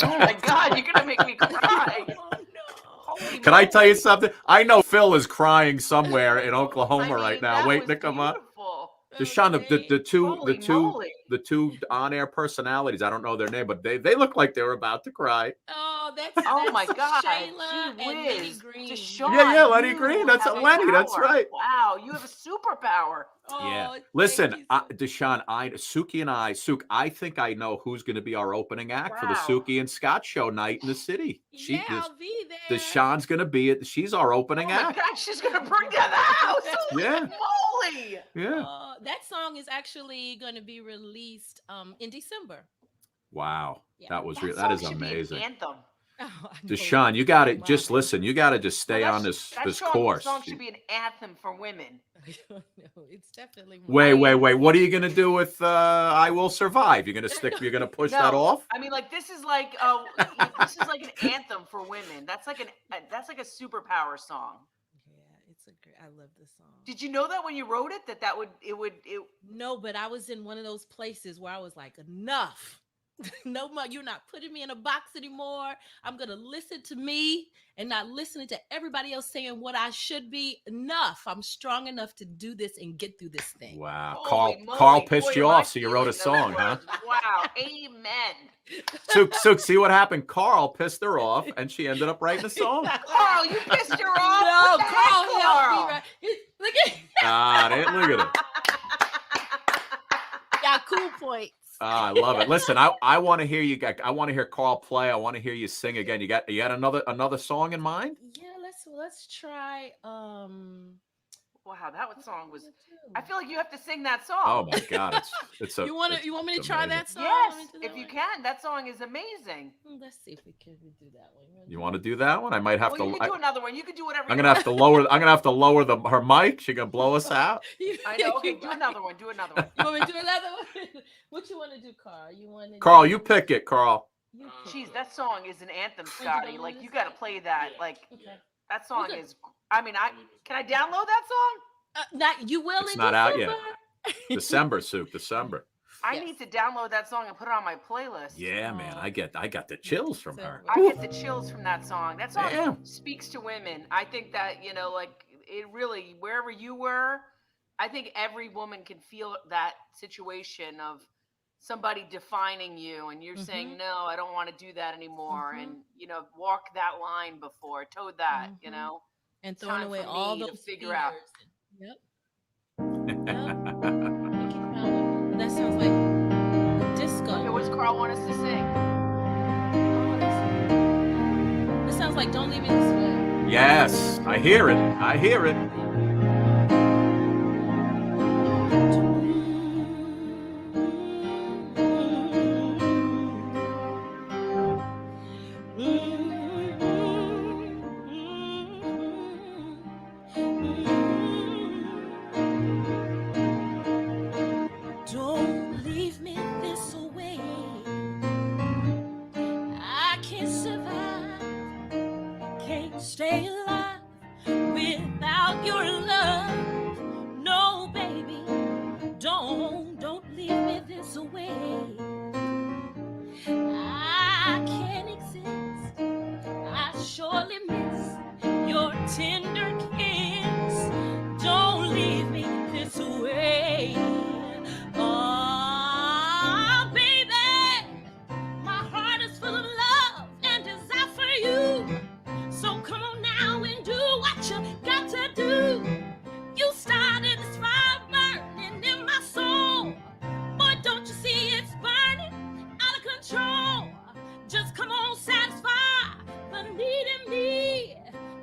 Oh my God, you're gonna make me cry. Can I tell you something? I know Phil is crying somewhere in Oklahoma right now, waiting to come up. Dachonne, the two on-air personalities. I don't know their name, but they look like they were about to cry. Oh, that's my God, Shayla and Lenny Green. Yeah, Lenny Green. That's Lenny. Power. That's right. Wow, you have a superpower. Yeah. Listen, Dachonne, Suki and I think I know who's going to be our opening act for the Suki and Scott show night in the city. I'll be there. Dachonne's going to be it. She's our opening act. Oh my God, she's going to bring down the house. Yeah. Moly. Yeah. That song is actually going to be released in December. Wow. Yeah. That is amazing. Be an anthem. Dachonne, you got to just listen. You got to just stay on this course. That song should be an anthem for women. No, it's definitely more. Wait. What are you going to do with I Will Survive? You're going to push that off? I mean, like this is like an anthem for women. That's like a superpower song. Yeah, it's a great. I love this song. Did you know that when you wrote it, that would? No, but I was in one of those places where I was like, enough. No more. You're not putting me in a box anymore. I'm going to listen to me and not listening to everybody else saying what I should be. Enough. I'm strong enough to do this and get through this thing. Wow. Holy Carl moly, pissed boy, you am I off, so you wrote a feeling those song, huh? words. Wow. Amen. Sook, see what happened? Carl pissed her off, and she ended up writing a song. Carl, you pissed her off? No, What the heck, Carl helped me. Right? Look at Look at it. got cool points. I love it. Listen, I want to hear you. I want to hear Carl play. I want to hear you sing again. You got another song in mind? Yeah, let's try. Wow, that song was. I feel like you have to sing that song. Oh my God, it's so. You want me to try that song? Yes, that if you can. That song is amazing. Let's see if we can do that one. You want to do that one? I might have to. You can do another one. You can do whatever. I'm gonna have to lower. I'm gonna have to lower her mic. She's gonna blow us out. I know. Okay, do another one. Do another one. You want me to do another one? What you want to do, Carl? Carl, you pick it, Carl. Jeez, that song is an anthem, Scotty. Like you got to play that. Like that song is. I mean, can I download that song? Not you will. It's not out yet. December, Soup. December. I need to download that song and put it on my playlist. Yeah, man. I got the chills from her. I get the chills from that song. That song speaks to women. I think that, like it really, wherever you were, I think every woman can feel that situation of somebody defining you and you're saying, no, I don't want to do that anymore. And, walk that line before, toe that, And throwing away all those figure out. Yep. That sounds like a disco. Okay, what does Carl want us to sing? It sounds like Don't Leave Me This Way. Yes, I hear it. I hear it. Don't leave me this way. I can't survive, can't stay alive without your love. No, baby, don't leave me this way. I can't exist. I surely miss your tender kiss. Don't leave me this way. Oh, baby, my heart is full of love and desire for you. So come on now and do what you got to do. You started this fire burning in my soul. Boy, don't you see it's burning out of control? Just come on, satisfy the need in me.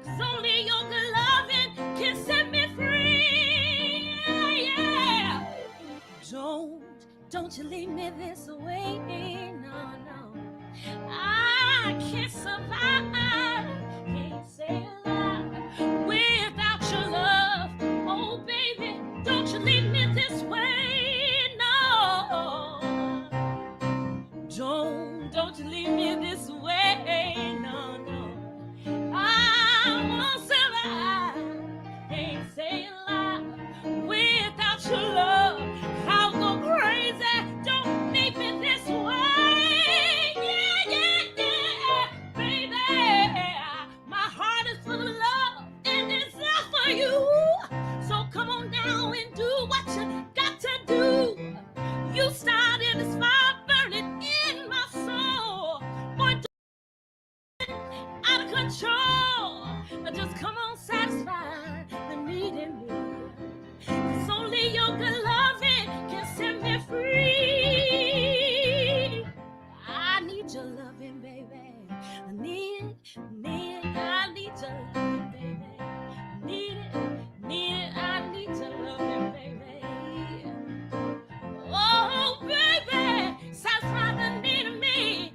'Cause only your good loving can set me free. Yeah. Don't you leave me this way. No, no. I can't survive, can't stay alive without your love. Oh, baby, don't you leave me this way. No. Don't you leave me this way. No, no. I won't survive, can't stay alive without your love. I'll go crazy. Don't leave me this way. Yeah, yeah, yeah, baby. My heart is full of love and desire for you. So come on down and do what you got to do. You started this fire burning in my soul. Boy, out of control. Just come on, satisfy the need in me. 'Cause only your good loving can set me free. I need your loving, baby. I need it. I need your loving, baby. Need it. I need your loving, baby. Oh, baby, satisfy the need of me.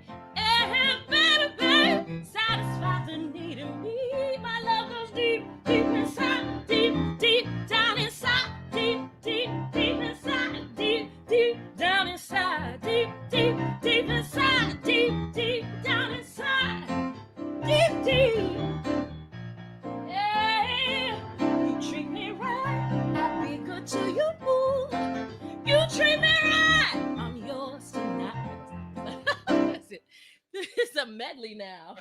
Baby, satisfy the need of me. My love goes deep, deep inside, deep, deep down inside, deep, deep, deep inside, deep, deep down inside, deep, deep, deep inside, deep, deep down inside, deep, deep. family now.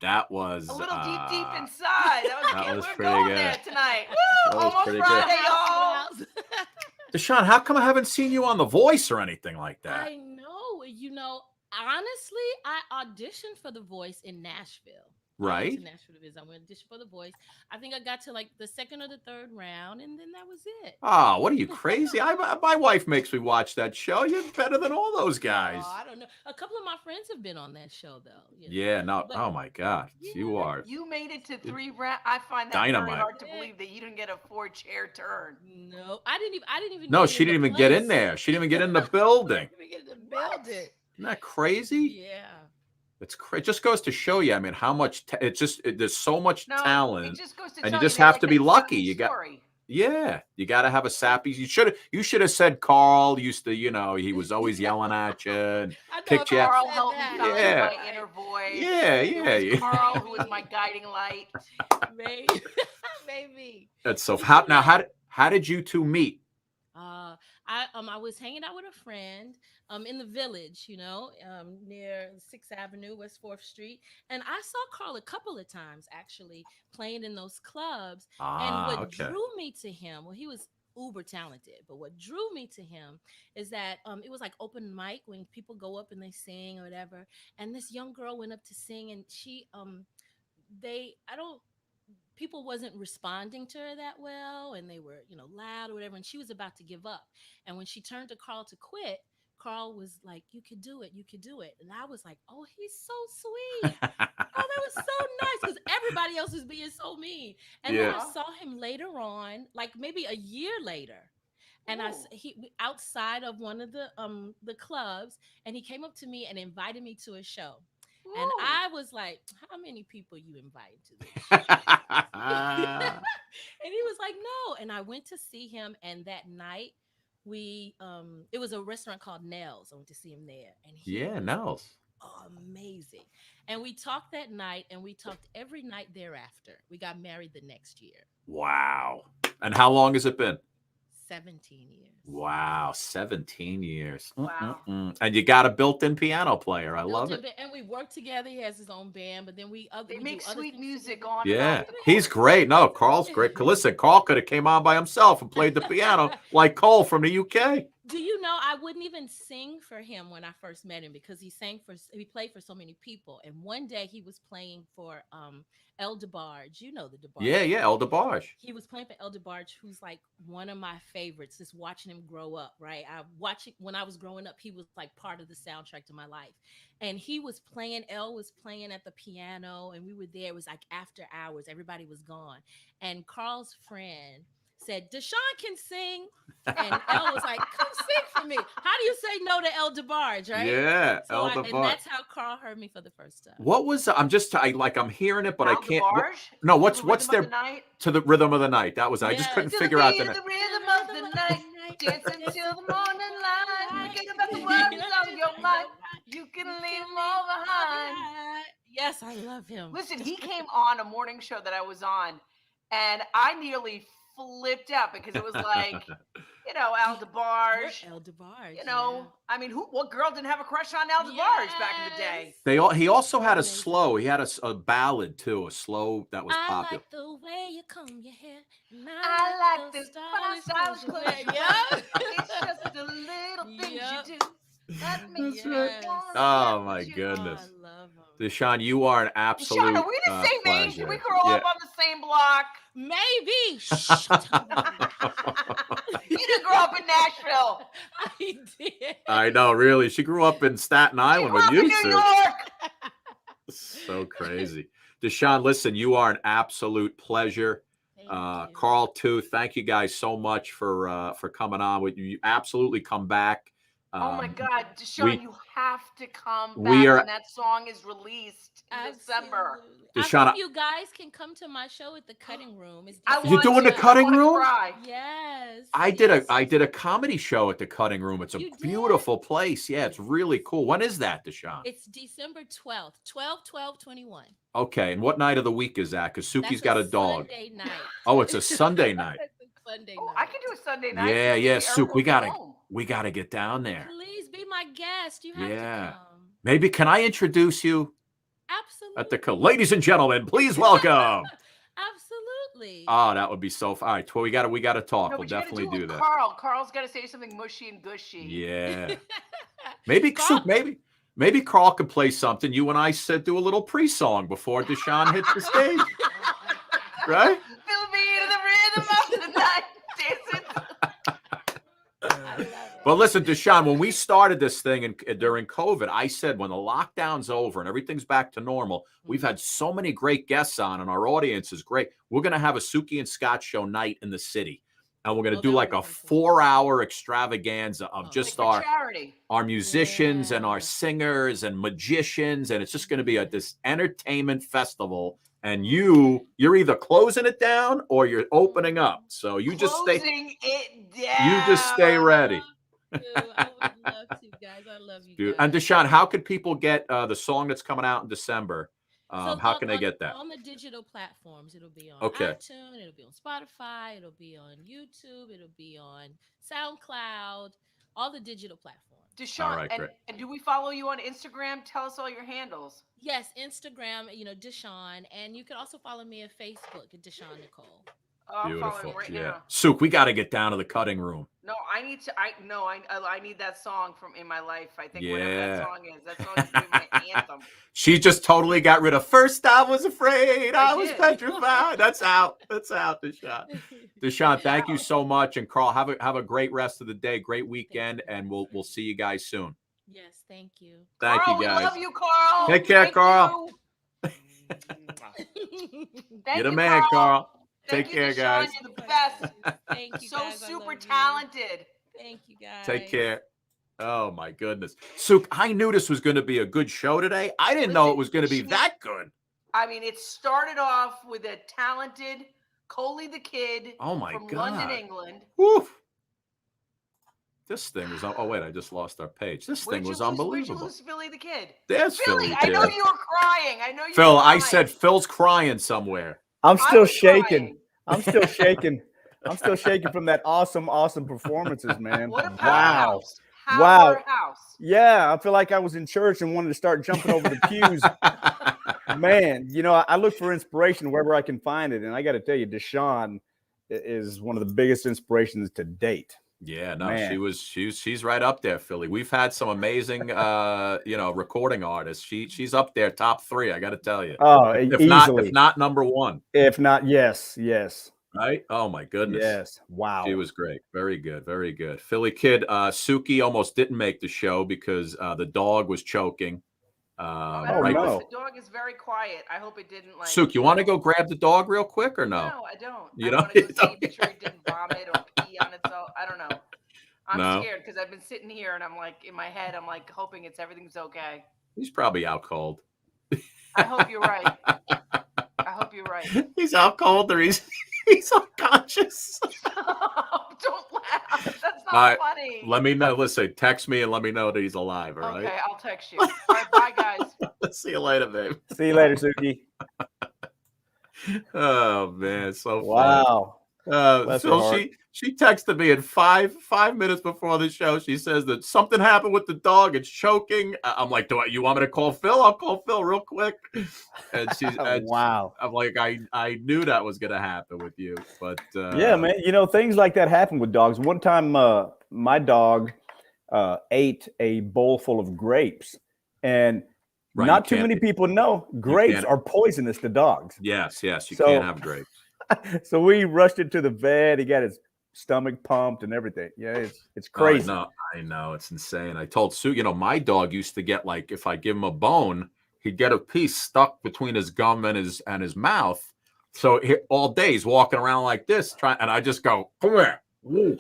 That was a little deep inside. That was pretty going good. there tonight. That was Almost pretty good. Friday, y'all. Dachonne, how come I haven't seen you on The Voice or anything like that? I know. You know, honestly, I auditioned for The Voice in Nashville. Right. To Nashville to visit. I went to audition for The Voice. I think I got to like the second or the third round, and then that was it. Oh, what are you crazy? My wife makes me watch that show. You're better than all those guys. Oh, I don't know. A couple of my friends have been on that show, though. You know? Yeah, no. But, oh my God, you are. You made it to 3 rounds. I find that Dynamite. very hard to believe that you didn't get a 4-chair turn. No, I didn't even. No, she didn't even get in there. She didn't even get in the building. Isn't that crazy? Yeah. It's crazy. It just goes to show you. I mean, how much there's so much talent, it just goes to and tell you just they have like to that be lucky. sappy You got, story. yeah, you got to have a sappy. You should have said Carl used to, he was always yelling at you and kicked you. Carl helped me find Yeah. my inner voice. Yeah. It was Carl who was my guiding light. Maybe. That's so. How did you two meet? I was hanging out with a friend in the Village, near 6th Avenue, West 4th Street. And I saw Carl a couple of times actually playing in those clubs. And what drew me to him, well, he was uber talented, but what drew me to him is that it was like open mic when people go up and they sing or whatever. And this young girl went up to sing, and people wasn't responding to her that well, and they were, loud or whatever. And she was about to give up. And when she turned to Carl to quit, Carl was like, "You could do it. You could do it." And I was like, "Oh, he's so sweet. Oh, that was so nice," because everybody else was being so mean. And then I saw him later on, like maybe a year later. And he outside of one of the clubs, and he came up to me and invited me to a show. Ooh. And I was like, "How many people you invited to this show?" And he was like, "No." And I went to see him, and that night it was a restaurant called Nell's. I went to see him there, and Nell's. Amazing. And we talked that night, and we talked every night thereafter. We got married the next year. Wow. And how long has it been? 17 years. Wow, 17 years. Wow. And you got a built-in piano player. I love it. And we work together. He has his own band, but then we make sweet music on. Yeah, he's great. No, Carl's great. Listen, Carl could have came on by himself and played the piano like Cole from the UK. Do you know, I wouldn't even sing for him when I first met him because he played for so many people. And one day he was playing for El DeBarge. You know the DeBarge. Yeah, El DeBarge. He was playing for El DeBarge, who's like one of my favorites, just watching him grow up, right? When I was growing up, he was like part of the soundtrack to my life. And he was playing, El was playing at the piano, and we were there. It was like after hours. Everybody was gone. And Carl's friend said, "Dachonne can sing." And El was like, "Come sing for me." How do you say no to El DeBarge, right? Yeah, El DeBarge. And that's how Carl heard me for the first time. What was I'm hearing it, but El I can't. DeBarge? No, what's their To the rhythm of the night? That was I just couldn't figure out the rhythm of the night, dancing till the morning light. Forget about the worries on your mind. You can leave them all behind. Yes, I love him. Listen, he came on a morning show that I was on, and I nearly flipped out because it was like, El DeBarge. El DeBarge. I mean, what girl didn't have a crush on El DeBarge back in the day? He also had a slow. He had a ballad too, a slow that was popular. I like the way you comb your hair. I like the stylish clothes. Yeah. It's just the little things you do. That makes me Oh my goodness. I love him. Dachonne, you are an absolute Dachonne, are we the same age? Did we grow up on the same block? Maybe. You didn't grow up in Nashville. I did. I know, really. She grew up in Staten Island with you, New York. So crazy. Dachonne, listen, you are an absolute pleasure. Carl, too. Thank you guys so much for coming on. You absolutely come back. Oh my God, Dachonne, you have to come back when that song is released in December. Dachonne, I hope you guys can come to my show at the Cutting Room. You're doing the Cutting Room? Yes. I did a comedy show at the Cutting Room. It's a beautiful place. Yeah, it's really cool. When is that, Dachonne? It's December 12th, 12/12/21. Okay, and what night of the week is that? Because Suki's got a dog. Sunday night. Oh, it's a Sunday night. Sunday night. I can do a Sunday night. Yeah, Suk, we gotta get down there. Please, Please be my guest. You have to come. Maybe can I introduce you? Absolutely. Ladies and gentlemen, please welcome. Absolutely. Oh, that would be so fun. All right, well, we got to talk. No, We'll but you gotta definitely do that. Carl's got to say something mushy and gushy. Yeah. Maybe Carl could play something. You and I said do a little pre-song before Dachonne hits the stage. Right? Feel me to the rhythm of the night. But listen, Dachonne, when we started this thing during COVID, I said when the lockdown's over and everything's back to normal, we've had so many great guests on and our audience is great. We're going to have a Suki and Scott show night in the city. And we're going to do like a 4-hour extravaganza of just our musicians and our singers and magicians. And it's just going to be this entertainment festival. And you're either closing it down or you're opening up. So you just stay ready. I would love to, guys. I love you, Dude. guys. And Dachonne, how could people get the song that's coming out in December? How can they get that? On the digital platforms. It'll be on iTunes. It'll be on Spotify. It'll be on YouTube. It'll be on SoundCloud. All the digital platforms. Dachonne, and do we follow you on Instagram? Tell us all your handles. Yes, Instagram, Dachonne. And you can also follow me at Facebook at Dachonne Nicole. Beautiful. Now. Souk, we got to get down to the cutting room. No, I need to. I need that song in my life. I think whatever that song is, that song is my anthem. She just totally got rid of First I Was Afraid. I was petrified. That's out. Dachonne. Dachonne, thank you so much. And Carl, have a great rest of the day. Great weekend. And we'll see you guys soon. Yes, thank you. Thank you, guys. We love you, Carl. Take care, Carl. You're the man, Carl. Take care, guys. You're the best. Thank you, guys. So super talented. Thank you, guys. Take care. Oh, my goodness. Souk, I knew this was going to be a good show today. I didn't know it was going to be that good. I mean, it started off with a talented Coley the Kid from London, England. Woof. This thing was, oh, wait, I just lost our page. This thing was unbelievable. Where'd you lose Philly the Kid? There's Philly the Kid. I know you were crying. Phil, I said Phil's crying somewhere. I'm still shaking. I'm still shaking from that awesome performances, man. What a powerhouse. Wow. Yeah, I feel like I was in church and wanted to start jumping over the pews. Man, I look for inspiration wherever I can find it. And I got to tell you, Dachonne is one of the biggest inspirations to date. Yeah, no, man. She's right up there, Philly. We've had some amazing recording artists. She's up there, top 3, I gotta tell you. Oh, if not number 1. If not, yes. Right? Oh my goodness. Yes. Wow. She was great. Very good. Very good. Philly Kid, Suki almost didn't make the show because the dog was choking. The dog is very quiet. I hope it didn't Souk, you want to go grab the dog real quick or no? No, I don't. You don't? I want to go see, make sure it didn't vomit or pee on itself. I don't know. I'm scared because I've been sitting here and I'm like, in my head, I'm like hoping everything's okay. He's probably out cold. I hope you're right. He's out cold or he's unconscious. Don't laugh. That's not funny. Let me know. Listen, text me and let me know that he's alive. All right. Okay, I'll text you. All right, bye, guys. See you later, babe. See you later, Suki. Oh man, so wow. So she texted me in five minutes before the show. She says that something happened with the dog. It's choking. I'm like, you want me to call Phil? I'll call Phil real quick. And she's wow. I'm like, I knew that was gonna happen with you, but yeah, man. Things like that happen with dogs. One time, my dog ate a bowl full of grapes, and not too many people know grapes are poisonous to dogs. Yes, you can't have grapes. So we rushed him to the vet. He got his stomach pumped and everything. Yeah, it's crazy. I know. It's insane. I told Sue, my dog used to get if I give him a bone, he'd get a piece stuck between his gum and his mouth. So all day he's walking around like this, and I just go, come here. Woo.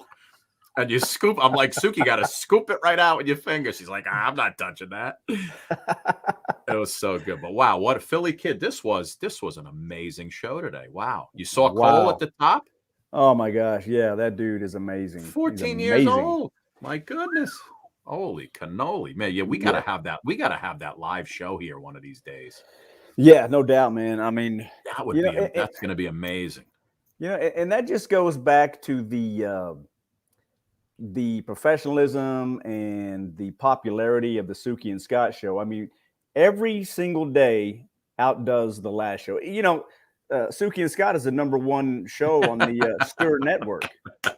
And you scoop. I'm like, Suki, you got to scoop it right out with your finger. She's like, I'm not touching that. It was so good. But wow, what a Philly Kid. This was an amazing show today. Wow. You saw Cole at the top? Oh my gosh. Yeah, that dude is amazing. 14 years old. My goodness. Holy cannoli. Man, yeah, we gotta have that. We gotta have that live show here one of these days. Yeah, no doubt, man. I mean, that would be that's gonna be amazing. And that just goes back to the the professionalism and the popularity of the Suki and Scott show. I mean, every single day outdoes the last show. You know, Suki and Scott is the #1 show on the Stir Network.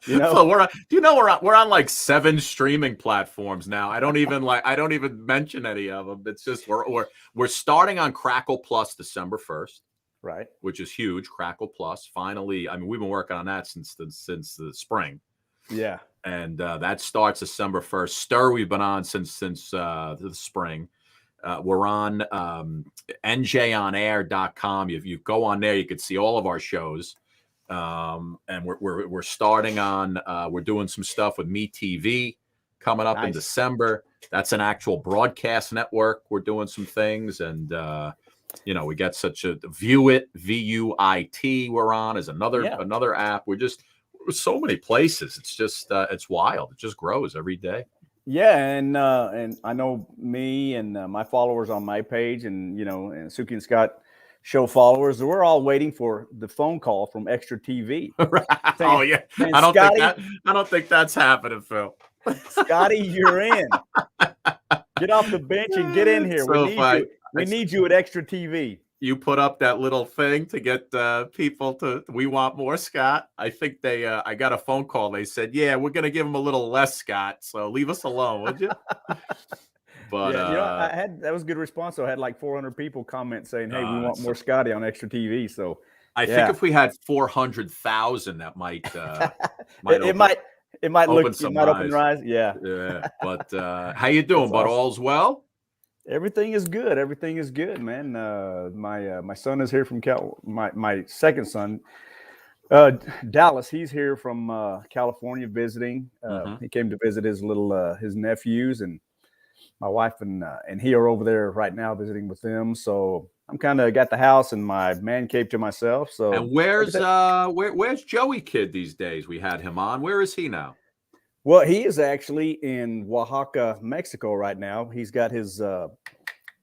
You know, so we're on like 7 streaming platforms now. I don't even mention any of them. It's just we're starting on Crackle Plus December 1st, right? Which is huge. Crackle Plus finally. I mean, we've been working on that since the spring. Yeah, and that starts December 1st. Stir we've been on since the spring. We're on njonair.com. If you go on there, you can see all of our shows. And we're starting on we're doing some stuff with Me TV coming up in December. That's an actual broadcast network. We're doing some things, and you know, we got such a View It, VUIT. We're on is another app. We're so many places. It's just it's wild. It just grows every day. Yeah, and I know me and my followers on my page, and you know, and Suki and Scott show followers, we're all waiting for the phone call from Extra TV. Oh yeah, I don't think that's happening, Phil. Scotty, you're in. Get off the bench and get in here. So we need you at Extra TV. You put up that little thing to get people to. We want more, Scott. I think I got a phone call. They said, "Yeah, we're going to give them a little less, Scott. So leave us alone, would you?" But yeah, you know, that was a good response. So I had like 400 people comment saying, "Hey, we want more Scotty on Extra TV." So I think if we had 400,000, that might it might open your eyes. Yeah, yeah. But how you doing, bud? Awesome. All's well. Everything is good. Everything is good, man. My son is here from my second son, Dallas. He's here from California visiting. He came to visit his his nephews, and my wife and he are over there right now visiting with them. So I'm kind of got the house and my man cave to myself. So and where's Joey Kid these days? We had him on. Where is he now? Well, he is actually in Oaxaca, Mexico right now. He's got his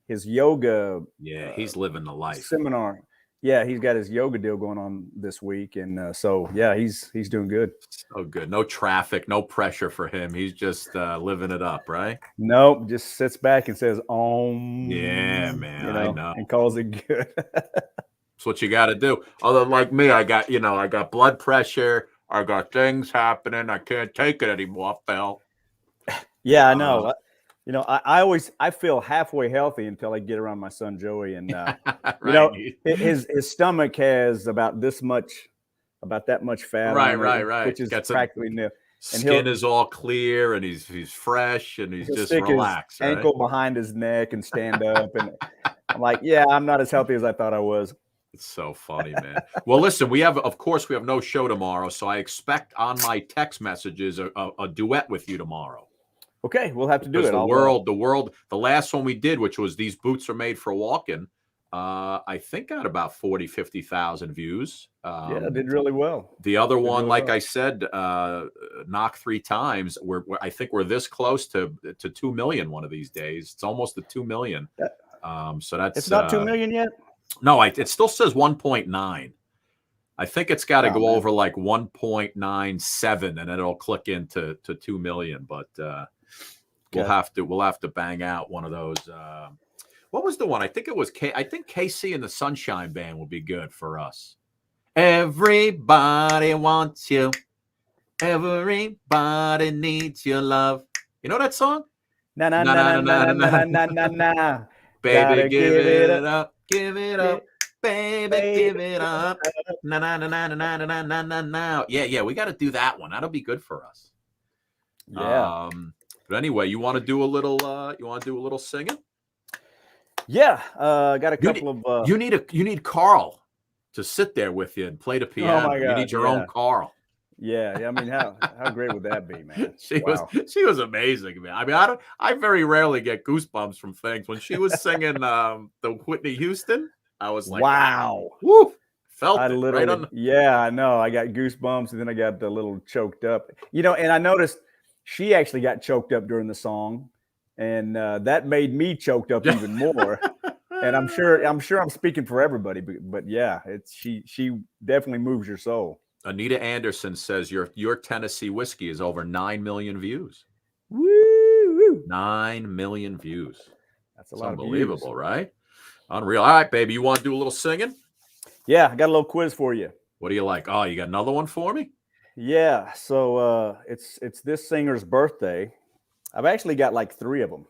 yoga. Yeah, he's living the life. Seminar. Yeah, he's got his yoga deal going on this week, and so yeah, he's doing good. So good. No traffic, no pressure for him. He's just living it up, right? Nope, just sits back and says, "Om." Yeah, man, I know, and calls it good. That's what you got to do. Although, like me, I got blood pressure. I got things happening. I can't take it anymore, Phil. Yeah, I know. I feel halfway healthy until I get around my son Joey, and right. You know, his stomach has about that much fat. Right. Which is practically nil. Skin is all clear, and he's fresh, and he's just relaxed. His ankle behind his neck and stand up, and I'm like, yeah, I'm not as healthy as I thought I was. It's so funny, man. Well, listen, we have no show tomorrow, so I expect on my text messages a duet with you tomorrow. Okay, we'll have to do it. The last one we did, which was These Boots Are Made for Walking, I think got about 50,000 views. Yeah, it did really well. The other one, like I said, Knock 3 times. I think we're this close to 2 million one of these days. It's almost at 2 million. So that's it's not 2 million yet. No, it still says 1.9. I think it's got to go over like 1.97, and then it'll click into 2 million. But we'll have to bang out one of those. What was the one? I think it was I think KC and the Sunshine Band would be good for us. Everybody wants you. Everybody needs your love. You know that song? Na na na na na na na na. Baby, give it up. Give it up, baby, give it up. Na na na na na na na na na. Yeah, we got to do that one. That'll be good for us. Yeah. But anyway, you want to do a little singing? Yeah. Got a couple of. You need Carl to sit there with you and play the piano. Oh my God, you need your own Carl. Yeah. I mean, how great would that be, man? She was amazing, man. I mean, I very rarely get goosebumps from things. When she was singing the Whitney Houston, I was like, wow, woo, felt it literally, right on the... Yeah, I know. I got goosebumps, and then I got a little choked up. You know, and I noticed she actually got choked up during the song, and that made me choked up even more. And I'm sure I'm speaking for everybody, but yeah, she definitely moves your soul. Anita Anderson says your Tennessee whiskey is over 9 million views. Woo! 9 million views. That's a lot of views. Unbelievable, right? Unreal. All right, baby. You want to do a little singing? Yeah, I got a little quiz for you. What do you like? Oh, you got another one for me? Yeah. So it's this singer's birthday. I've actually got like 3 of them.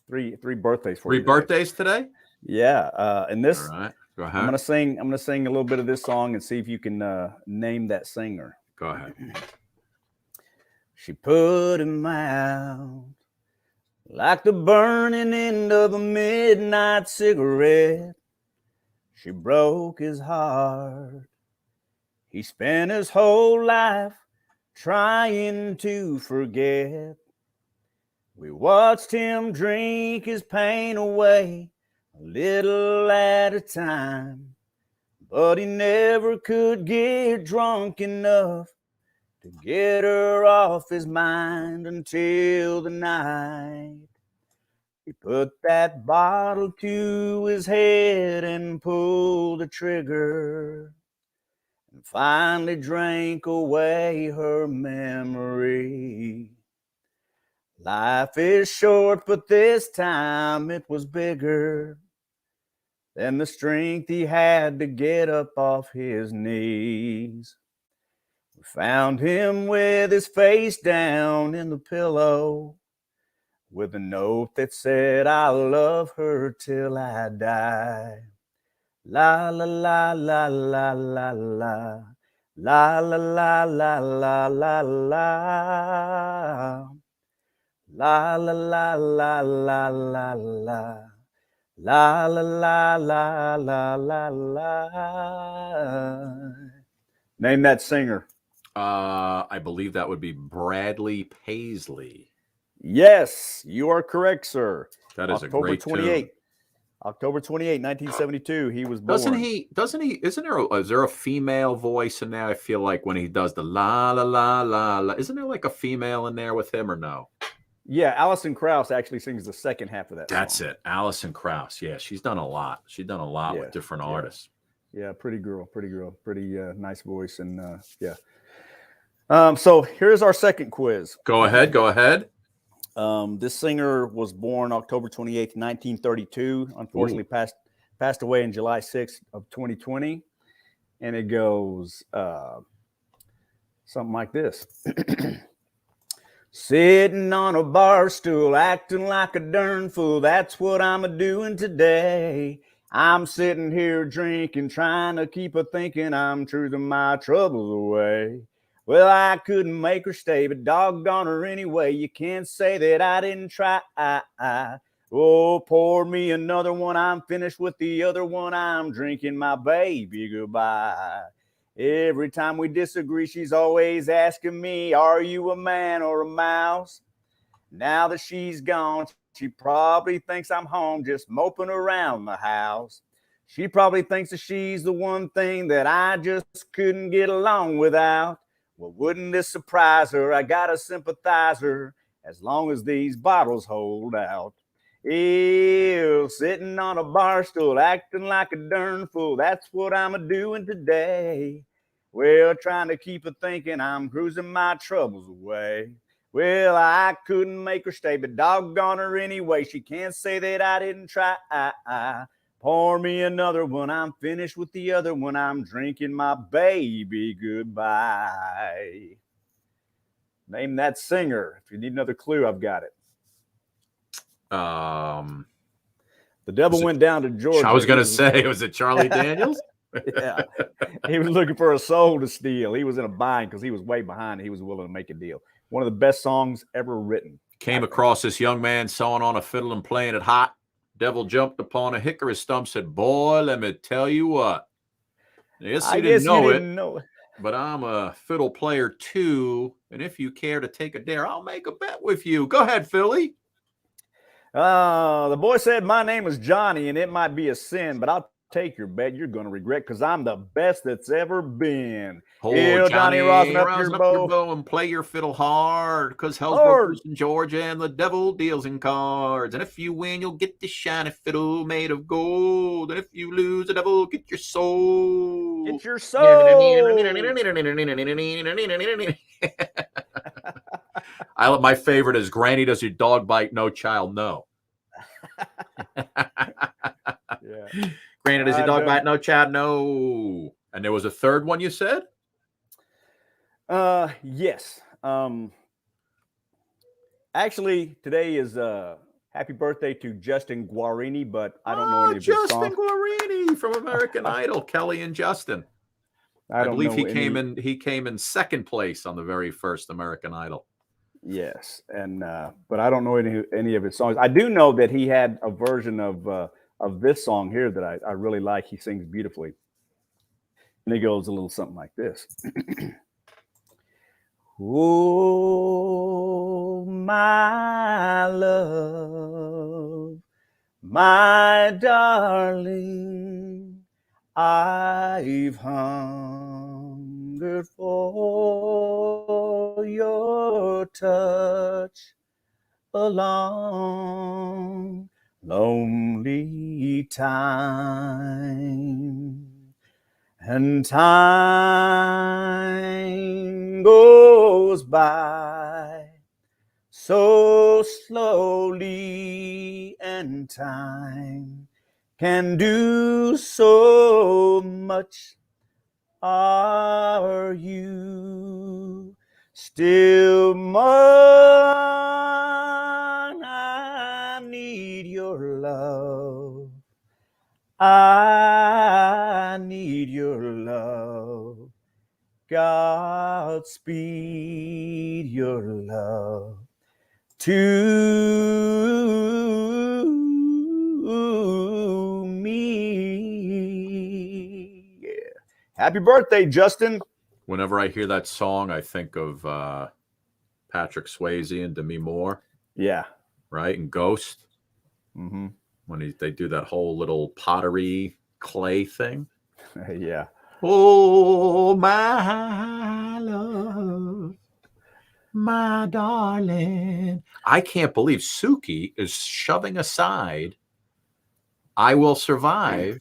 Three birthdays for you. 3 birthdays today? Yeah. And this. All right. Go ahead. I'm gonna sing a little bit of this song and see if you can name that singer. Go ahead. She put him out like the burning end of a midnight cigarette. She broke his heart. He spent his whole life trying to forget. We watched him drink his pain away a little at a time, but he never could get drunk enough to get her off his mind until the night he put that bottle to his head and pulled the trigger and finally drank away her memory. Life is short, but this time it was bigger than the strength he had to get up off his knees. We found him with his face down in the pillow, with a note that said, "I'll love her till I die." La la la la la la la. La la la la la la la. La la la la la la la. La la la la la la la. Name that singer. I believe that would be Bradley Paisley. Yes, you are correct, sir. That is October a great 28. tune. October 28, 1972. He was born. Is there a female voice in there? I feel like when he does the la la la la la, isn't there like a female in there with him or no? Yeah, Alison Krauss actually sings the second half of that That's song. it. Alison Krauss. Yeah, she's done a lot. She's done a lot with different artists. Yeah, pretty girl. Pretty nice voice. And so here's our second quiz. Go ahead. This singer was born October 28th, 1932. Unfortunately, passed away in July 6th of 2020. And it goes something like this. Sitting on a bar stool, acting like a darn fool. That's what I'm a-doing today. I'm sitting here drinking, trying to keep a thinking I'm trudging my troubles away. Well, I couldn't make her stay, but doggone her anyway. You can't say that I didn't try. Oh, pour me another one. I'm finished with the other one. I'm drinking my baby goodbye. Every time we disagree, she's always asking me, are you a man or a mouse? Now that she's gone, she probably thinks I'm home just moping around the house. She probably thinks that she's the one thing that I just couldn't get along without. Well, wouldn't this surprise her? I got a sympathizer as long as these bottles hold out. Ew, sitting on a bar stool, acting like a darn fool. That's what I'm a-doing today. Well, trying to keep a thinking I'm cruising my troubles away. Well, I couldn't make her stay, but doggone her anyway. She can't say that I didn't try. Pour me another one. I'm finished with the other one. I'm drinking my baby goodbye. Name that singer. If you need another clue, I've got it. The devil went down to Georgia. I was going to say, was it Charlie Daniels? Yeah. He was looking for a soul to steal. He was in a bind because he was way behind. He was willing to make a deal. One of the best songs ever written. Came across this young man sewing on a fiddle and playing it hot. Devil jumped upon a hickory stump, said, boy, let me tell you what. Yes, he didn't know it, but I'm a fiddle player too. And if you care to take a dare, I'll make a bet with you. Go ahead, Philly. The boy said, my name is Johnny, and it might be a sin, but I'll take your bet. You're going to regret because I'm the best that's ever been. Oh, Ew, Johnny, rosin up your bow. And play your fiddle hard, because hell's broke loose in Georgia and the devil deals in cards. And if you win, you'll get the shiny fiddle made of gold. And if you lose, the devil get your soul. Get your soul. My favorite is Granny, does your dog bite? No child, no. Yeah. Granny, does your dog bite? No child, no. And there was a third one you said? Yes. Actually, today is happy birthday to Justin Guarini, but I don't know any of his songs. Justin Guarini from American Idol, Kelly and Justin. I believe he came in second place on the very first American Idol. Yes, and but I don't know any of his songs. I do know that he had a version of this song here that I really like. He sings beautifully, and it goes a little something like this. Oh, my love, my darling, I've hungered for your touch a long, lonely time. And time goes by so slowly, and time can do so much. Are you still mine? I need your love. I need your love. Godspeed your love to me. Yeah. Happy birthday, Justin. Whenever I hear that song, I think of Patrick Swayze and Demi Moore. Yeah. Right? And Ghost. Mm-hmm. When they do that whole little pottery clay thing. Yeah. Oh, my love, my darling. I can't believe Suki is shoving aside I Will Survive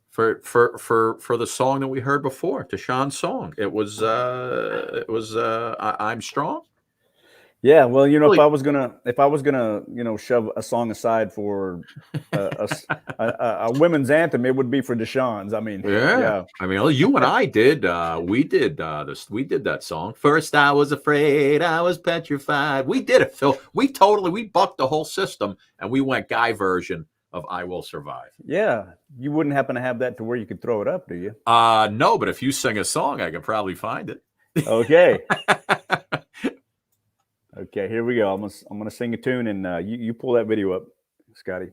for the song that we heard before, Dachonne's song. It was I'm Strong. Yeah, well, you know, if I was gonna, you know, shove a song aside for a women's anthem, it would be for Dachonne's. I mean, yeah. I mean, you and I did. We did this. We did that song. First, I was afraid. I was petrified. We did it, Phil. We bucked the whole system, and we went guy version of I Will Survive. Yeah, you wouldn't happen to have that to where you could throw it up, do you? No, but if you sing a song, I could probably find it. Okay. Okay, here we go. I'm gonna sing a tune, and you pull that video up, Scotty.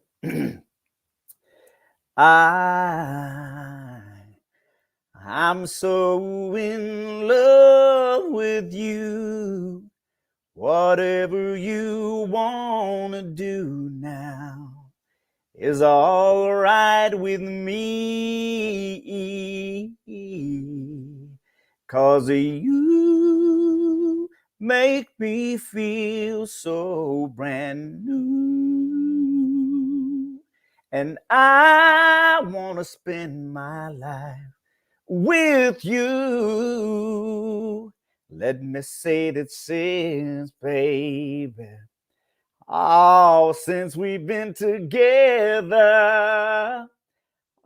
I'm so in love with you. Whatever you wanna do now is all right with me. 'Cause you make me feel so brand new, and I want to spend my life with you. Let me say that since, baby, since we've been together,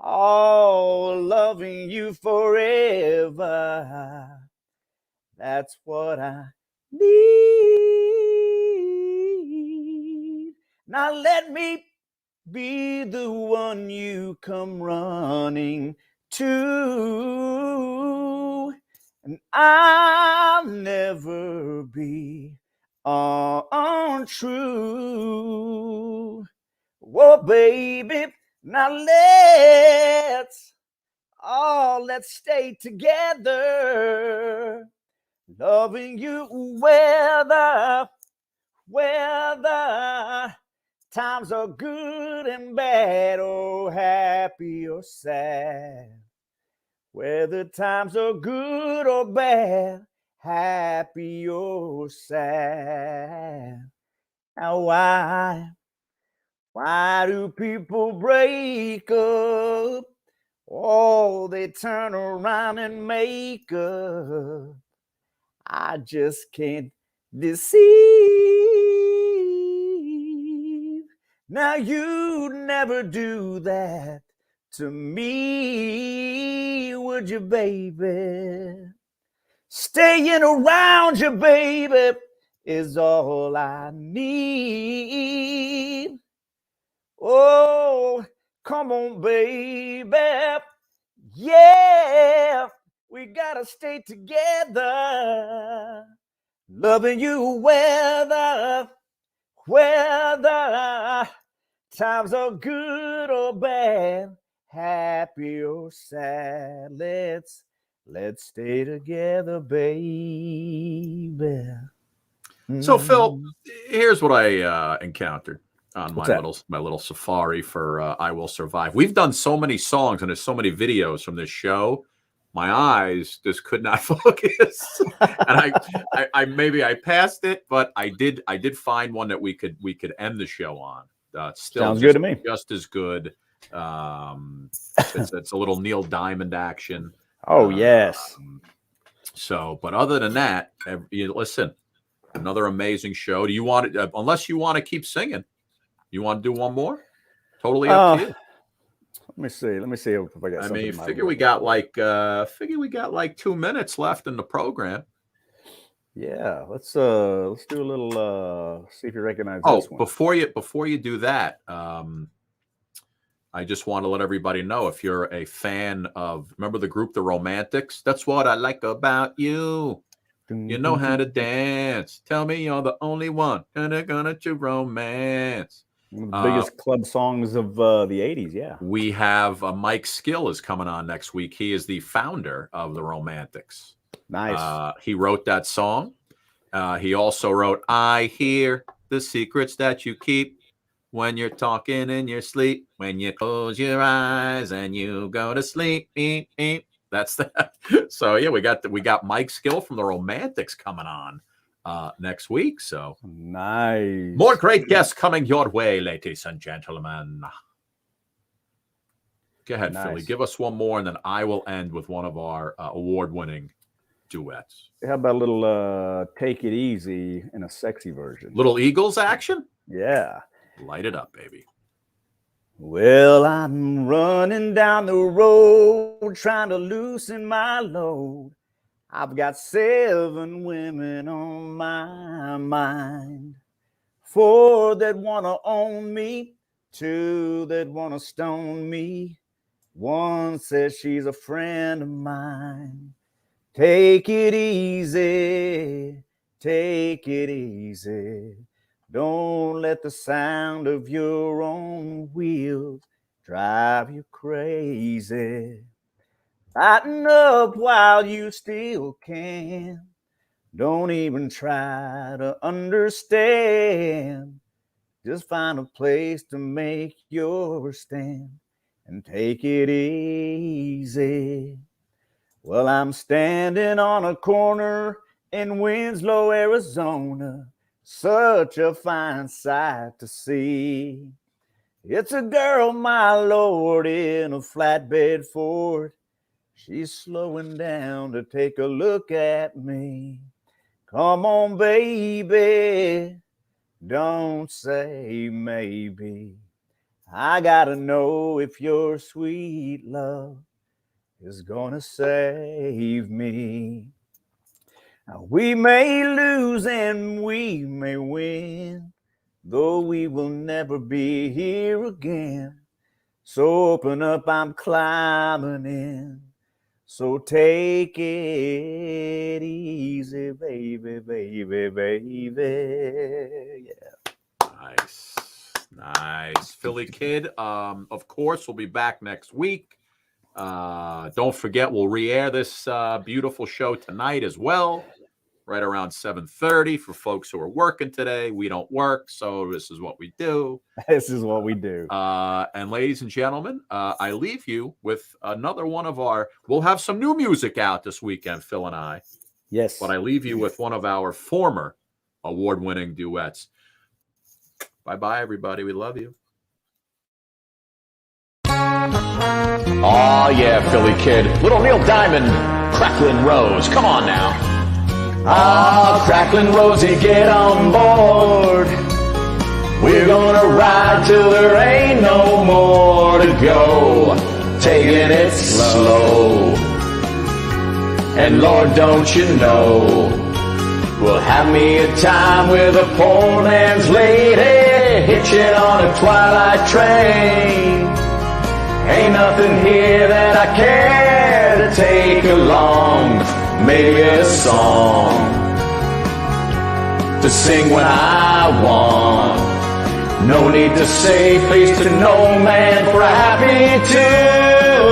loving you forever, that's what I need. Now let me be the one you come running to, and I'll never be untrue. Whoa, baby, now let's stay together, loving you whether Times are good and bad, or happy or sad. Whether times are good or bad, happy or sad. Now why do people break up? Oh, they turn around and make up. I just can't deceive. Now you'd never do that to me, would you, baby? Staying around you, baby, is all I need. Oh, come on, baby. Yeah, we gotta stay together. Loving you whether times are good or bad, happy or sad. Let's stay together, baby. So, Phil, here's what I encountered on What's my that? little safari for I Will Survive. We've done so many songs and there's so many videos from this show. My eyes just could not focus, and I maybe I passed it, but I did find one that we could end the show on. Still Sounds good to me. Just as good. It's a little Neil Diamond action. Oh yes. So, but other than that, listen, another amazing show. Do you want it? Unless you want to keep singing, you want to do one more? Totally up to you. Let me see. Let me see if I got. I mean, figure we got like 2 minutes left in the program. Yeah, let's do a little. See if you recognize this one. Before you do that, I just want to let everybody know, if you're a fan of, remember the group The Romantics? That's what I like about you. You know how to dance. Tell me you're the only one gonna choose romance. One of the biggest club songs of the 80s, yeah. We have Mike Skill is coming on next week. He is the founder of The Romantics. Nice. He wrote that song. He also wrote, I hear the secrets that you keep when you're talking in your sleep, when you close your eyes and you go to sleep. Beep, beep. That's that. So, yeah, we got Mike Skill from The Romantics coming on next week. So nice. More great guests coming your way, ladies and gentlemen. Go ahead, Nice. Philly. Give us one more, and then I will end with one of our award-winning duets. How about a little Take It Easy in a sexy version? Little Eagles action? Yeah. Light it up, baby. Well, I'm running down the road trying to loosen my load. I've got 7 women on my mind. 4 that want to own me, 2 that want to stone me. 1 says she's a friend of mine. Take it easy, take it easy. Don't let the sound of your own wheels drive you crazy. Lighten up while you still can. Don't even try to understand. Just find a place to make your stand and take it easy. Well, I'm standing on a corner in Winslow, Arizona. Such a fine sight to see. It's a girl, my lord, in a flatbed Ford. She's slowing down to take a look at me. Come on, baby, don't say maybe. I gotta know if your sweet love is gonna save me. Now, we may lose and we may win, though we will never be here again. So open up, I'm climbing in. So take it easy, baby, baby, baby. Yeah. Nice. Philly Kid, of course, we'll be back next week. Don't forget, we'll re-air this beautiful show tonight as well. right around 7:30 for folks who are working today. We don't work, so this is what we do. This is what we do. And ladies and gentlemen, I leave you with another one of our, we'll have some new music out this weekend, Phil and I. Yes. But I leave you with one of our former award-winning duets. Bye-bye, everybody. We love you. Oh yeah, Philly kid. Little Neil Diamond, Cracklin' Rose. Come on now. Ah, Cracklin' Rosie, get on board. We're gonna ride till there ain't no more to go. Taking it slow. And Lord, don't you know, we'll have me a time with a poor man's lady, hitching on a twilight train. Ain't nothing here that I care to take along. Maybe a song to sing when I want. No need to say face to no man for a happy tune.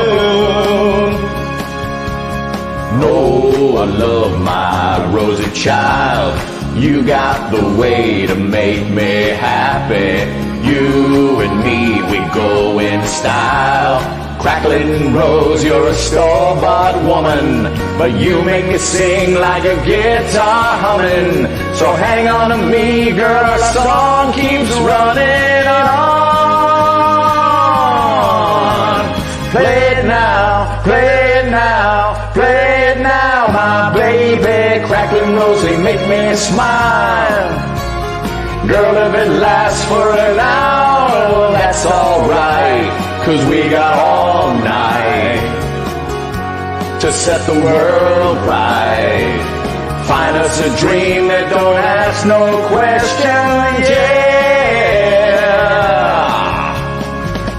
No, I love my rosy child. You got the way to make me happy. You and me, we go in style. Cracklin' Rose, you're a store-bought woman, but you make me sing like a guitar humming. So hang on to me, girl, our song keeps running on. Play it now, play it now, play it now, my baby. Cracklin' Rose, they make me smile. Girl, if it lasts for an hour, well, that's alright, 'cause we got all night to set the world right. Find us a dream that don't ask no questions, yeah.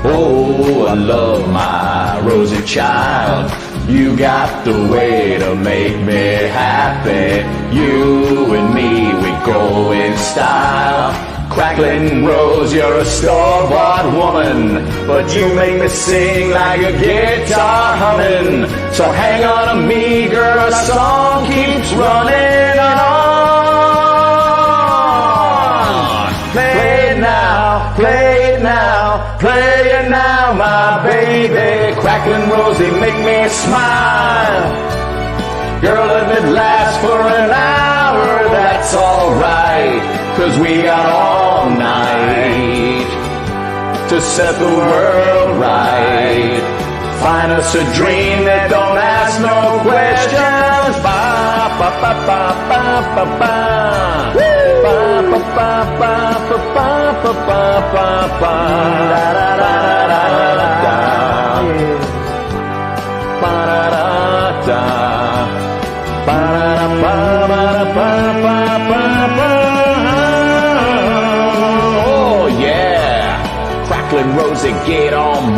Oh, I love my rosy child. You got the way to make me happy. You and me, we go in style. Cracklin' Rose, you're a store-bought woman, but you make me sing like a guitar humming. So hang on to me, girl, our song keeps running on. Play it now, play it now, play it now, my baby. Cracklin' Rose, they make me smile. Girl, if it lasts for an hour, that's alright, 'cause we got all night to set the world right. Find us a dream that don't ask no questions. Ba ba ba ba ba ba ba. Ba ba ba ba ba ba ba ba ba. Da da da da da da. Ba da da da. Ba da ba ba ba ba ba ba. Oh yeah, Cracklin' Rosie, get on.